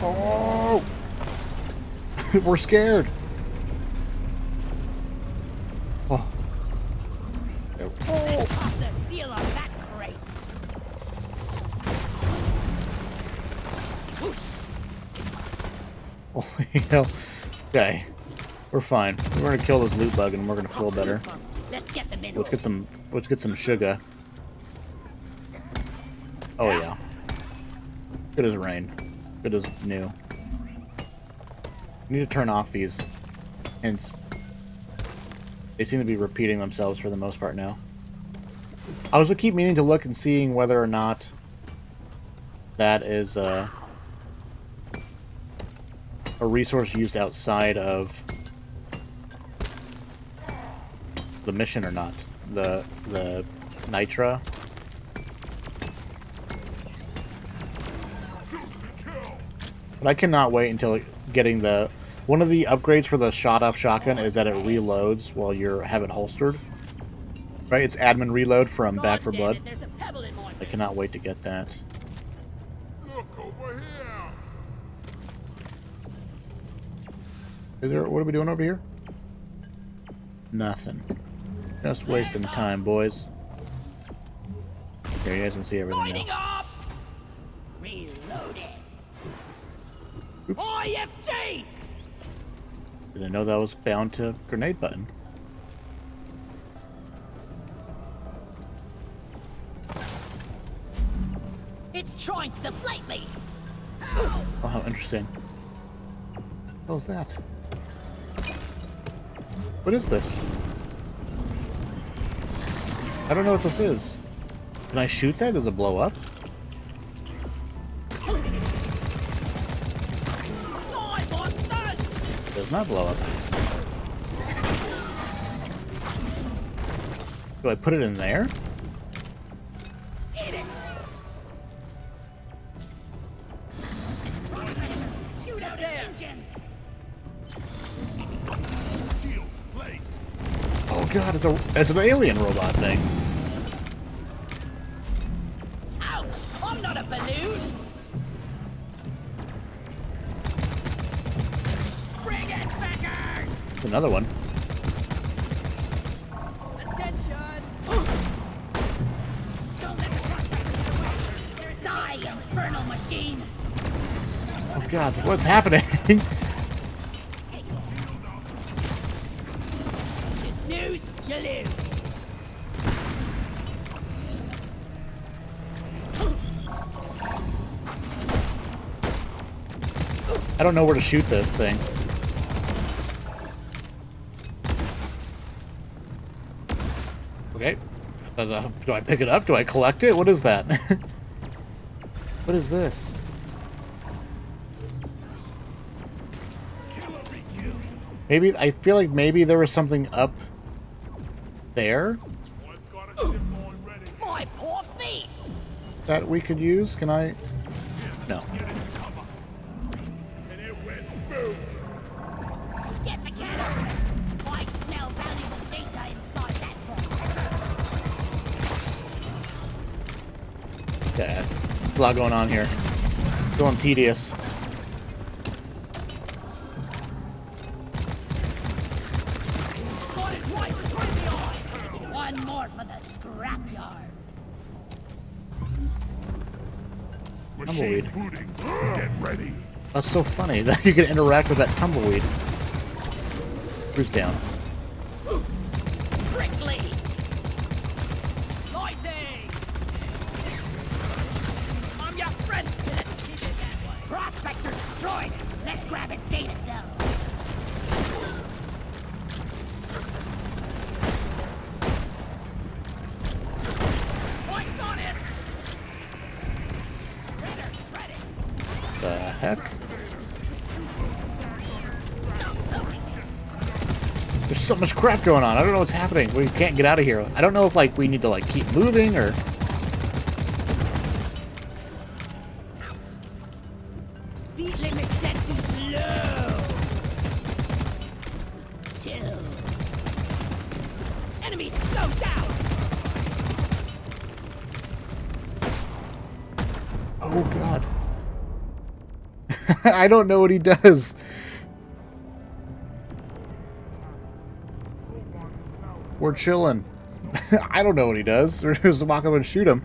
Oh! We're scared. Oh. Oh! Pop the seal on that crate. Holy hell. Okay. We're fine. We're gonna kill this loot bug and we're gonna feel better. Let's get the Let's get some sugar. Oh yeah. Good as rain. Good as new. Need to turn off these hints. They seem to be repeating themselves for the most part now. I also keep meaning to look and seeing whether or not that is a resource used outside of the mission or not. The Nitra. But I cannot wait until getting the... One of the upgrades for the shot-off shotgun is that it reloads while you have it holstered. Right? It's admin reload from Back for Blood. I cannot wait to get that. Look over here. Is there... What are we doing over here? Nothing. Just wasting time, boys. Here, you guys can see everything now. Reloading. Oops. IFT! Didn't know that was bound to grenade button. It's trying to deflate me. Oh, how interesting. What was that? What is this? I don't know what this is. Can I shoot that? Does it blow up? It does not blow up. Do I put it in there? Eat it! Shoot out the engine! Shield, place. Oh god, it's an alien robot thing. Ouch! I'm not a balloon! Bring it, Becker! Another one. Attention! Don't let the prospectors get away! Die, infernal machine! Oh god, what's happening? You snooze, you lose! I don't know where to shoot this thing. Okay. Do I pick it up? Do I collect it? What is that? What is this? Maybe, I feel like maybe there was something up there I've got a ship on ready. My poor feet! that we could use. Can I? No. Get into cover. And it went boom. Get the cannon! I smell valuable data inside that box. Yeah. There's a lot going on here. Feeling tedious. Got it right between the eyes! One more for the scrapyard! Machine Tumbleweed. booting. Get ready. That's so funny that you can interact with that tumbleweed. Who's down? Prickly! Lighting! I'm your friend! Let's keep it that way! Prospector destroyed! Let's grab its data cell! Lights on it! Ready! The heck? There's so much crap going on. I don't know what's happening. We can't get out of here. I don't know if like we need to like keep moving or. Speed limit set to slow. Chill. Enemy slow down. Oh god. I don't know what he does. We're chilling. I don't know what he does. We're just walk up and shoot him.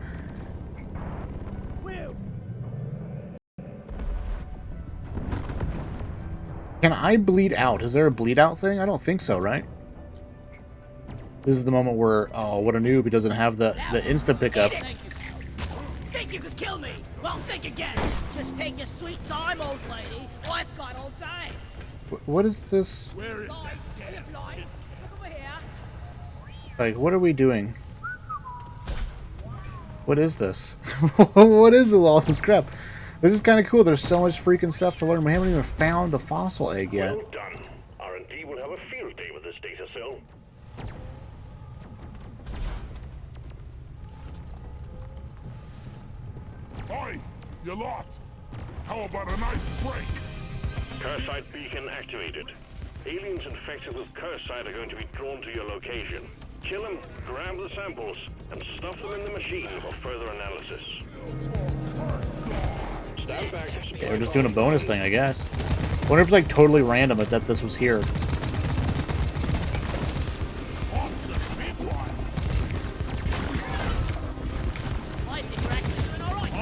Can I bleed out? Is there a bleed out thing? I don't think so, right? This is the moment where, oh, what a noob, he doesn't have the instant pickup. Think you could kill me? Well, think again. Just take your sweet time, old lady. I've got all day. What is this? Where is Guys, that look damn blind. tip? Look over here. Like, what are we doing? What is this? What is all this crap? This is kind of cool. There's so much freaking stuff to learn. We haven't even found a fossil egg yet. Well done. R&D will have a field day with this data cell. Oi, you lot. How about a nice break? Cursite beacon activated. Aliens infected with Cursite are going to be drawn to your location. Kill them, grab the samples, and stuff them in the machine for further analysis. Stand back. Okay, we're just doing a bonus thing, I guess. Wonder if it's like totally random that this was here. I think we're actually doing all right.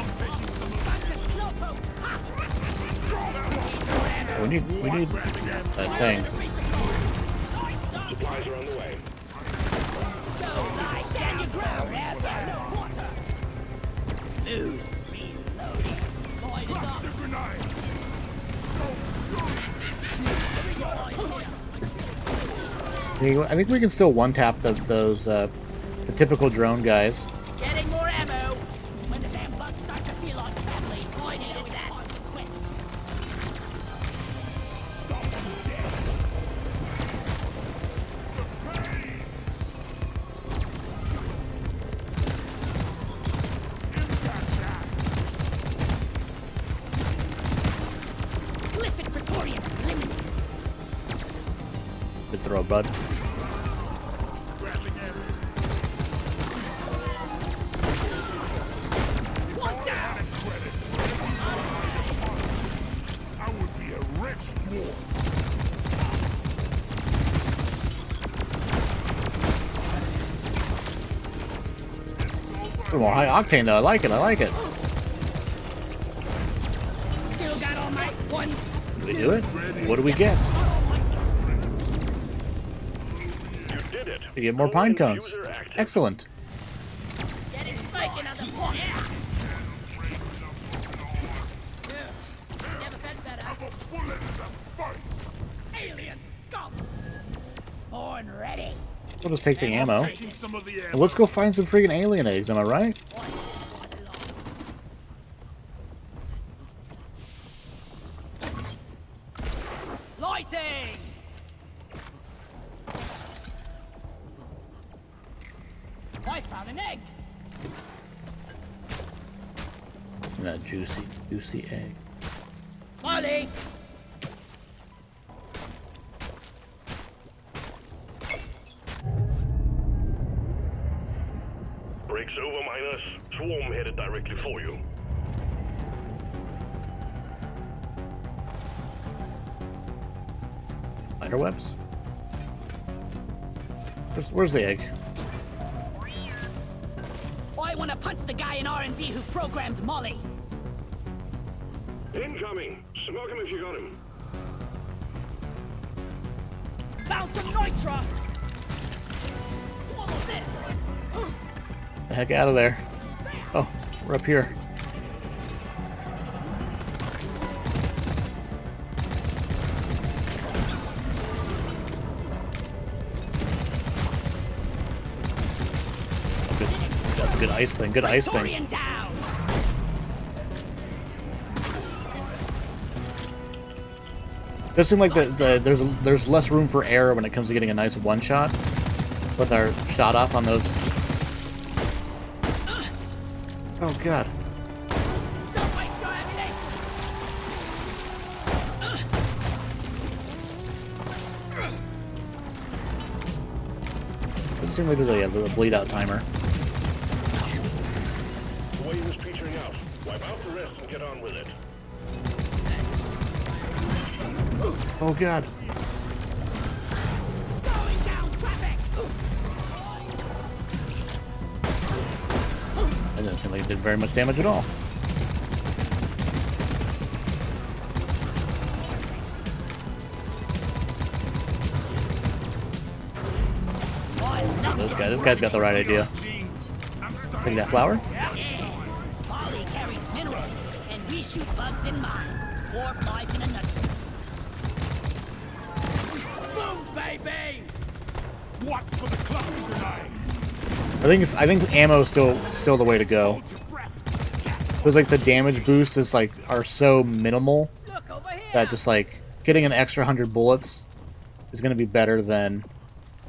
Bunch of slowpokes. We need that thing. Supplies are on the way. Go, guys, stand your ground. There, no quarter. Smooth. Reloading. Light it up. I think we can still one-tap those the typical drone guys. Getting more ammo. When the damn bugs start to feel unfriendly, I needed that. Quick. Victorian eliminated. Good throw, bud. One down. I would be a rich dwarf. A little more high octane though. I like it. I like it. Still got all my one. Did we do it? What do we get? You did it. We get more pine cones. User active. Excellent. Get it spiking on the block. Yeah. Never been better. Alien scum. Born ready. We'll just take the ammo. Taking some of the And let's go find some freaking alien eggs, am I right? Lighting. I found an egg. That juicy egg. Molly. Breaks over, miners. Swarm headed directly for you. Spider webs? Where's the egg? I want to punch the guy in R&D who programmed Molly. Incoming. Smoke him if you got him. Found some nitra. Almost there. The heck out of there. Oh, we're up here. Good. That's a good ice thing. Good ice thing. Victorian down. Does seem like there's less room for error when it comes to getting a nice one shot with our shot off on those. Oh god. Don't waste your ammunition. Doesn't seem like there's a bleed out timer. The way he was petering out. Wipe out the rest and get on with it. Oh god. Slowing down traffic. That doesn't seem like it did very much damage at all. This guy's got the right idea. Take that flower. Yeah. Molly carries minerals, and we shoot bugs in mine. Dwarf life in a nutshell. Boom, baby! What's for the cluster tonight? I think ammo is still the way to go. Hold your breath. Because like the damage boosts is like are so minimal Look over here! that just like getting an extra 100 bullets is going to be better than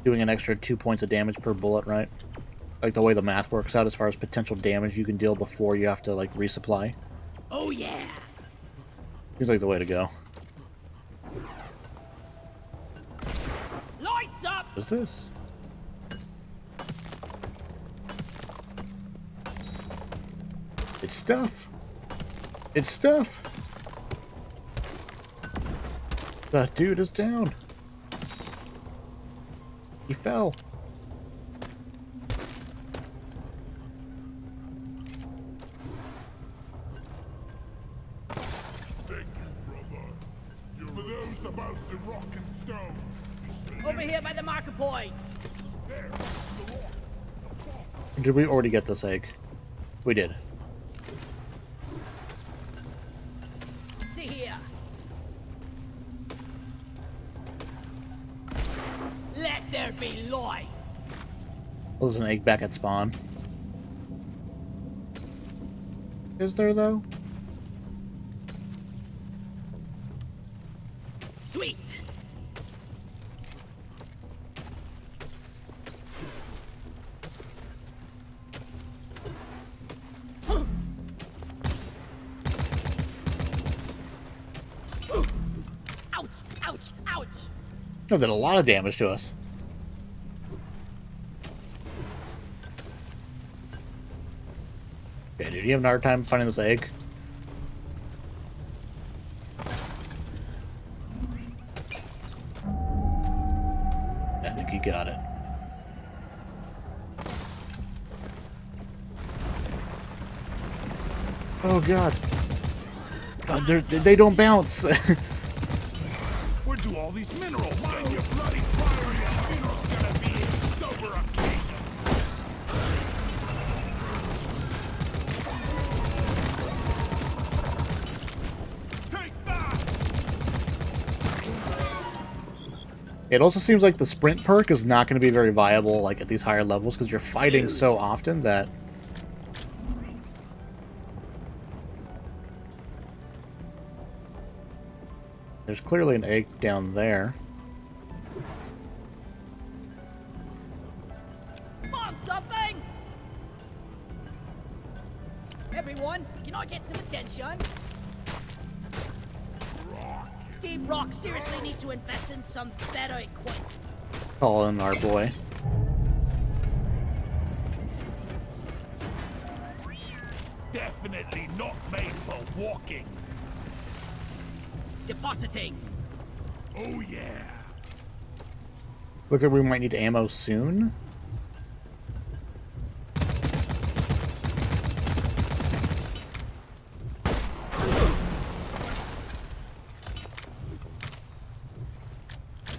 doing an extra 2 points of damage per bullet, right? Like the way the math works out as far as potential damage you can deal before you have to like resupply. Oh yeah! Seems like the way to go. Lights up! What's this? It's stuff. It's stuff. That dude is down. He fell. Thank you, brother. For those about the rock and stone. Over here by the marker point! There, the rock. Did we already get this egg? We did. See here! Let there be light! Oh, there's an egg back at spawn. Is there though? Sweet! Ouch! No, did a lot of damage to us. Okay, dude, you have a hard time finding this egg? I think you got it. Oh god. They don't bounce. Where'd do all these minerals go? Your bloody fire, your funeral's gonna be a sober occasion. Take that! It also seems like the sprint perk is not going to be very viable like at these higher levels because you're fighting so often that there's clearly an egg down there. Found something! Everyone, can I get some attention? Team Rock seriously need to invest in some better equipment. Call in our boy. Definitely not made for walking. Depositing. Oh yeah. Look like we might need ammo soon.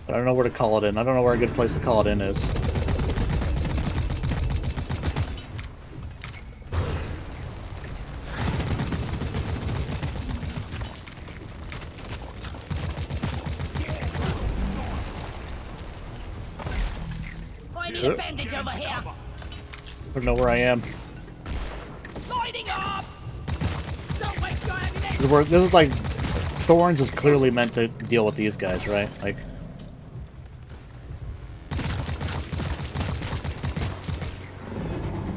But I don't know where to call it in. I don't know where a good place to call it in is. I need a bandage over here. I don't know where I am. Lighting up! Don't waste your ammunition! This is like... Thorns is clearly meant to deal with these guys, right? Like...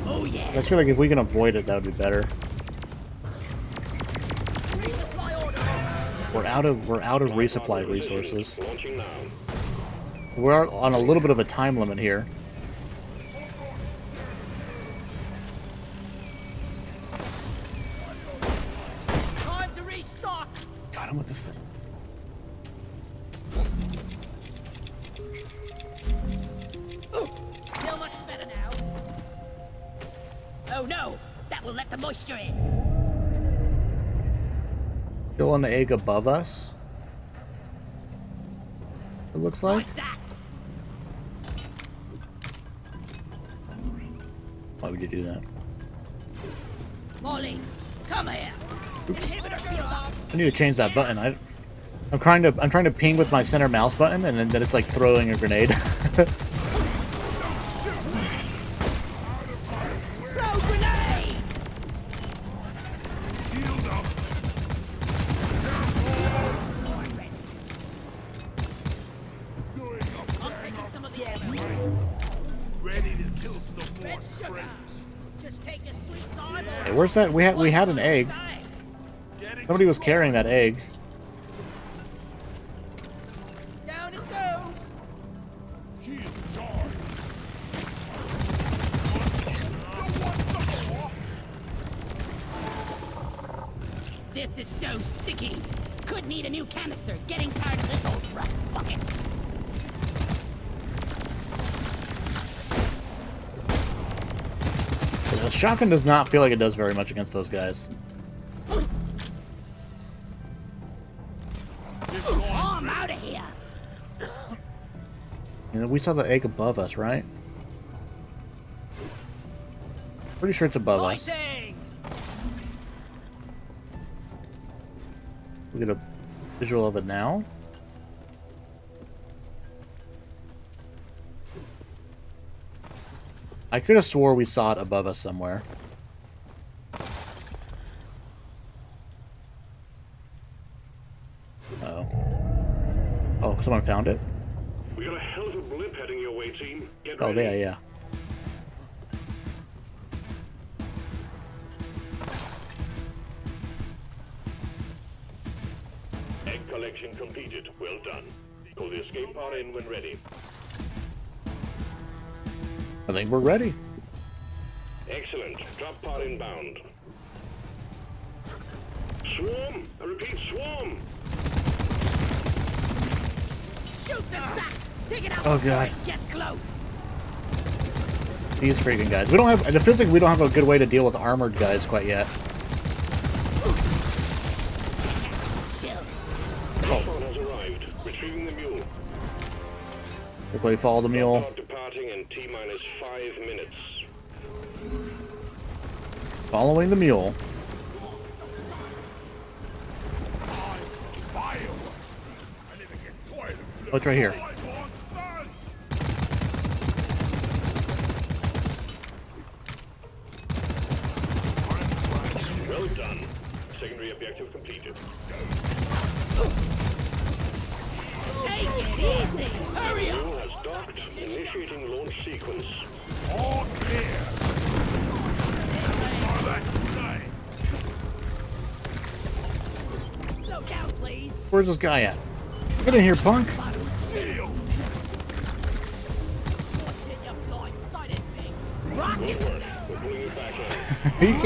Oh yeah! I just feel like if we can avoid it, that would be better. Resupply order! We're out of resupply resources. Launching now. We're on a little bit of a time limit here. Time to restock! God, I'm with this thing. Feel much better now. Oh no! That will let the moisture in. Still an egg above us. It looks like. Like that! Why would you do that? Molly, come here! Inhibitor field up! I need to change that button. I'm trying to ping with my center mouse button, and then it's like throwing a grenade. Throw grenade! Shield up. Doing up. I'm taking some of the ammo. Ready to kill some more Red sugar! springs. Just take your sweet time. Hey, where's that? We had an egg. Getting Somebody was carrying that egg. Down it goes! She is charged. This is so sticky. Could need a new canister. Getting tired of this old rust bucket. The shotgun does not feel like it does very much against those guys. Oh, I'm out of here. You know, we saw the egg above us, right? Pretty sure it's above us. Lighting! We get a visual of it now. I could have swore we saw it above us somewhere. Uh-oh. Oh, someone found it? We got a hell of a blip heading your way, team. Get Oh, ready. yeah, yeah. Egg collection completed. Well done. Call the escape pod in when ready. I think we're ready. Excellent. Drop pod inbound. Swarm! I repeat, swarm! Shoot the sack! Take it out Oh, before God. it gets close! These freaking guys. We don't have. It feels like we don't have a good way to deal with armored guys quite yet. Drop pod has arrived. Retrieving the mule. Quickly follow the mule. Pod departing in T-minus 5 minutes. Following the mule. Fireworks. I never get tired of Oh, it's right here. Well done. Secondary objective completed. Take it easy! Hurry up! Mule has docked. Initiating launch sequence. All clear. All that today. Slow down, please! Where's this guy at? Get in here, punk. Shield. Watch it, you blind-sighted thing! Rocket! Good work. We're pulling you back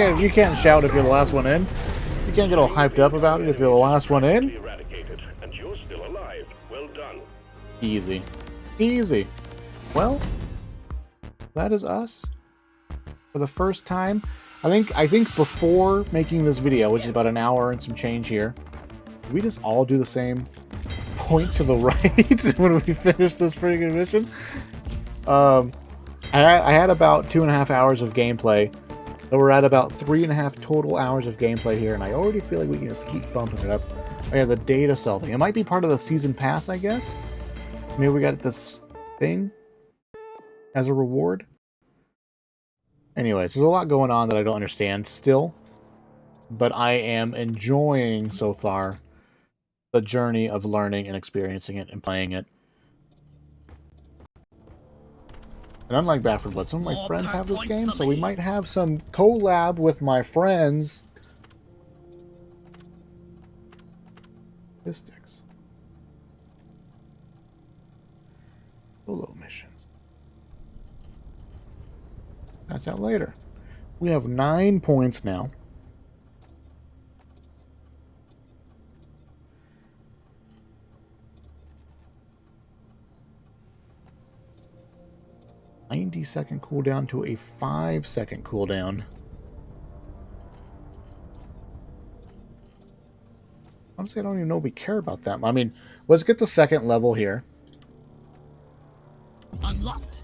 in. You can't shout if you're the last one in. You can't get all hyped up about it if you're the last one in. Eradicated, and you're still alive. Well done. Easy. Easy. Well, that is us. For the first time. I think before making this video, which is about an hour and some change here, did we just all do the same point to the right when we finish this freaking mission? I had about 2.5 hours of gameplay. So we're at about 3.5 total hours of gameplay here, and I already feel like we can just keep bumping it up. Oh yeah, the data cell thing. It might be part of the season pass, I guess. Maybe we got this thing as a reward. Anyways, there's a lot going on that I don't understand still, but I am enjoying so far the journey of learning and experiencing it and playing it. And unlike Back 4 Blood, some of my More friends have this points game, for so we me. might have some collab with my friends. Statistics. Solo missions. That's out later. We have 9 points now. "90-second cooldown to a 5-second cooldown." Honestly, I don't even know if we care about that. I mean, let's get the second level here. Unlocked!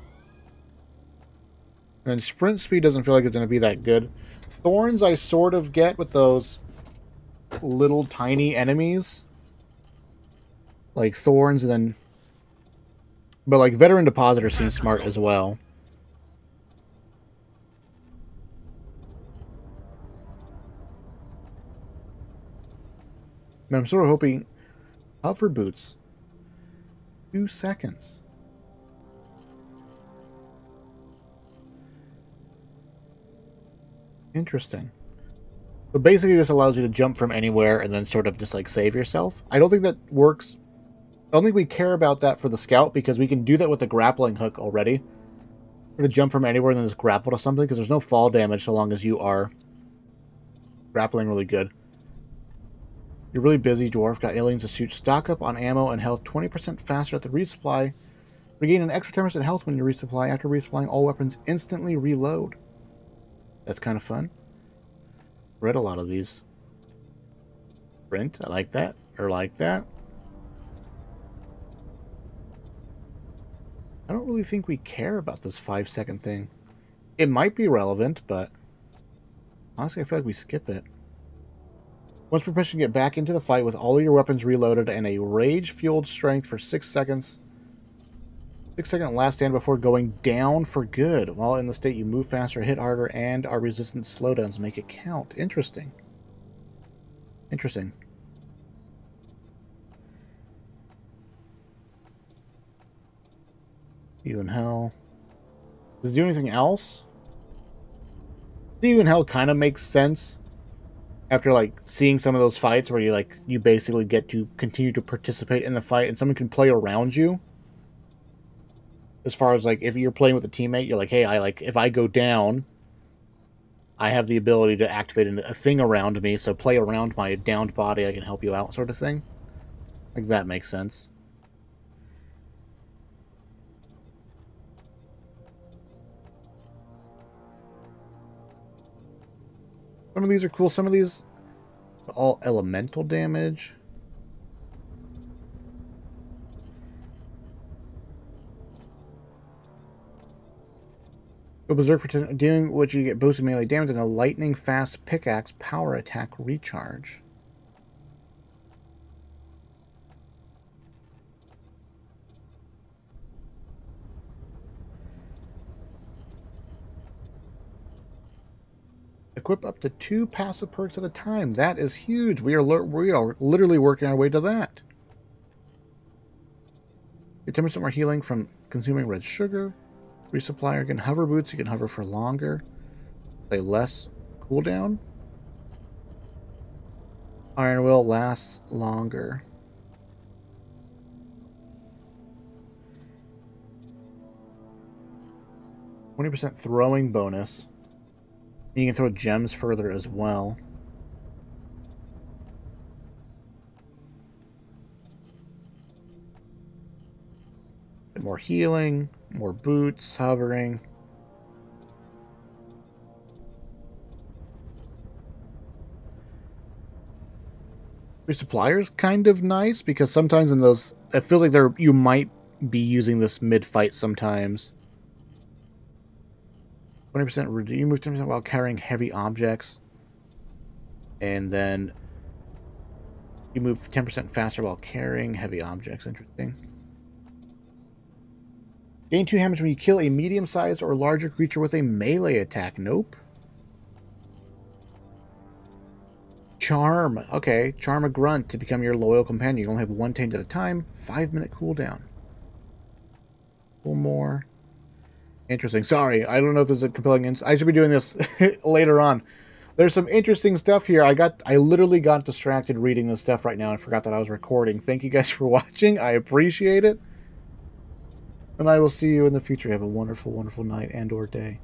And sprint speed doesn't feel like it's going to be that good. Thorns I sort of get with those little tiny enemies. Like thorns and then... But like Veteran Depositor seems smart as well. And I'm sort of hoping... Hover boots. 2 seconds. Interesting. But basically this allows you to jump from anywhere and then sort of just like save yourself. I don't think that works. I don't think we care about that for the scout because we can do that with the grappling hook already. We're to jump from anywhere and then just grapple to something because there's no fall damage so long as you are grappling really good. You're really busy, dwarf. Got aliens to shoot. Stock up on ammo and health 20% faster at the resupply. Regain an extra 10% health when you resupply. After resupplying, all weapons instantly reload. That's kind of fun. Read a lot of these. Print, I like that. Or like that. I don't really think we care about this 5-second thing. It might be relevant, but honestly, I feel like we skip it. Once per mission, get back into the fight with all of your weapons reloaded and a rage-fueled strength for 6 seconds. 6-second last stand before going down for good. While in the state, you move faster, hit harder, and our resistant slowdowns make it count. Interesting. Interesting. See you in hell. Does it do anything else? See you in hell kind of makes sense. After like seeing some of those fights where you basically get to continue to participate in the fight and someone can play around you. As far as like if you're playing with a teammate, you're like, hey, if I go down, I have the ability to activate a thing around me, so play around my downed body, I can help you out, sort of thing. Like that makes sense. Some of these are cool. Some of these all elemental damage. Go berserk for doing what you get boosted melee damage and a lightning fast pickaxe power attack recharge. Equip up to 2 passive perks at a time. That is huge. We are literally working our way to that. Get 10% more healing from consuming red sugar. Resupplier can hover boots. You can hover for longer. Play less cooldown. Iron Will lasts longer. %20 throwing bonus. You can throw gems further as well. Bit more healing, more boots, hovering. Resupplyer's kind of nice because sometimes in those, I feel like you might be using this mid-fight sometimes. 20% you move 10% while carrying heavy objects. And then you move 10% faster while carrying heavy objects. Interesting. Gain 2 damage when you kill a medium-sized or larger creature with a melee attack. Nope. Charm. Okay. Charm a grunt to become your loyal companion. You only have 1 taint at a time. 5-minute cooldown. One more. Interesting. Sorry, I don't know if this is a compelling. I should be doing this later on. There's some interesting stuff here. I literally got distracted reading this stuff right now and forgot that I was recording. Thank you guys for watching. I appreciate it. And I will see you in the future. Have a wonderful, wonderful night and or day.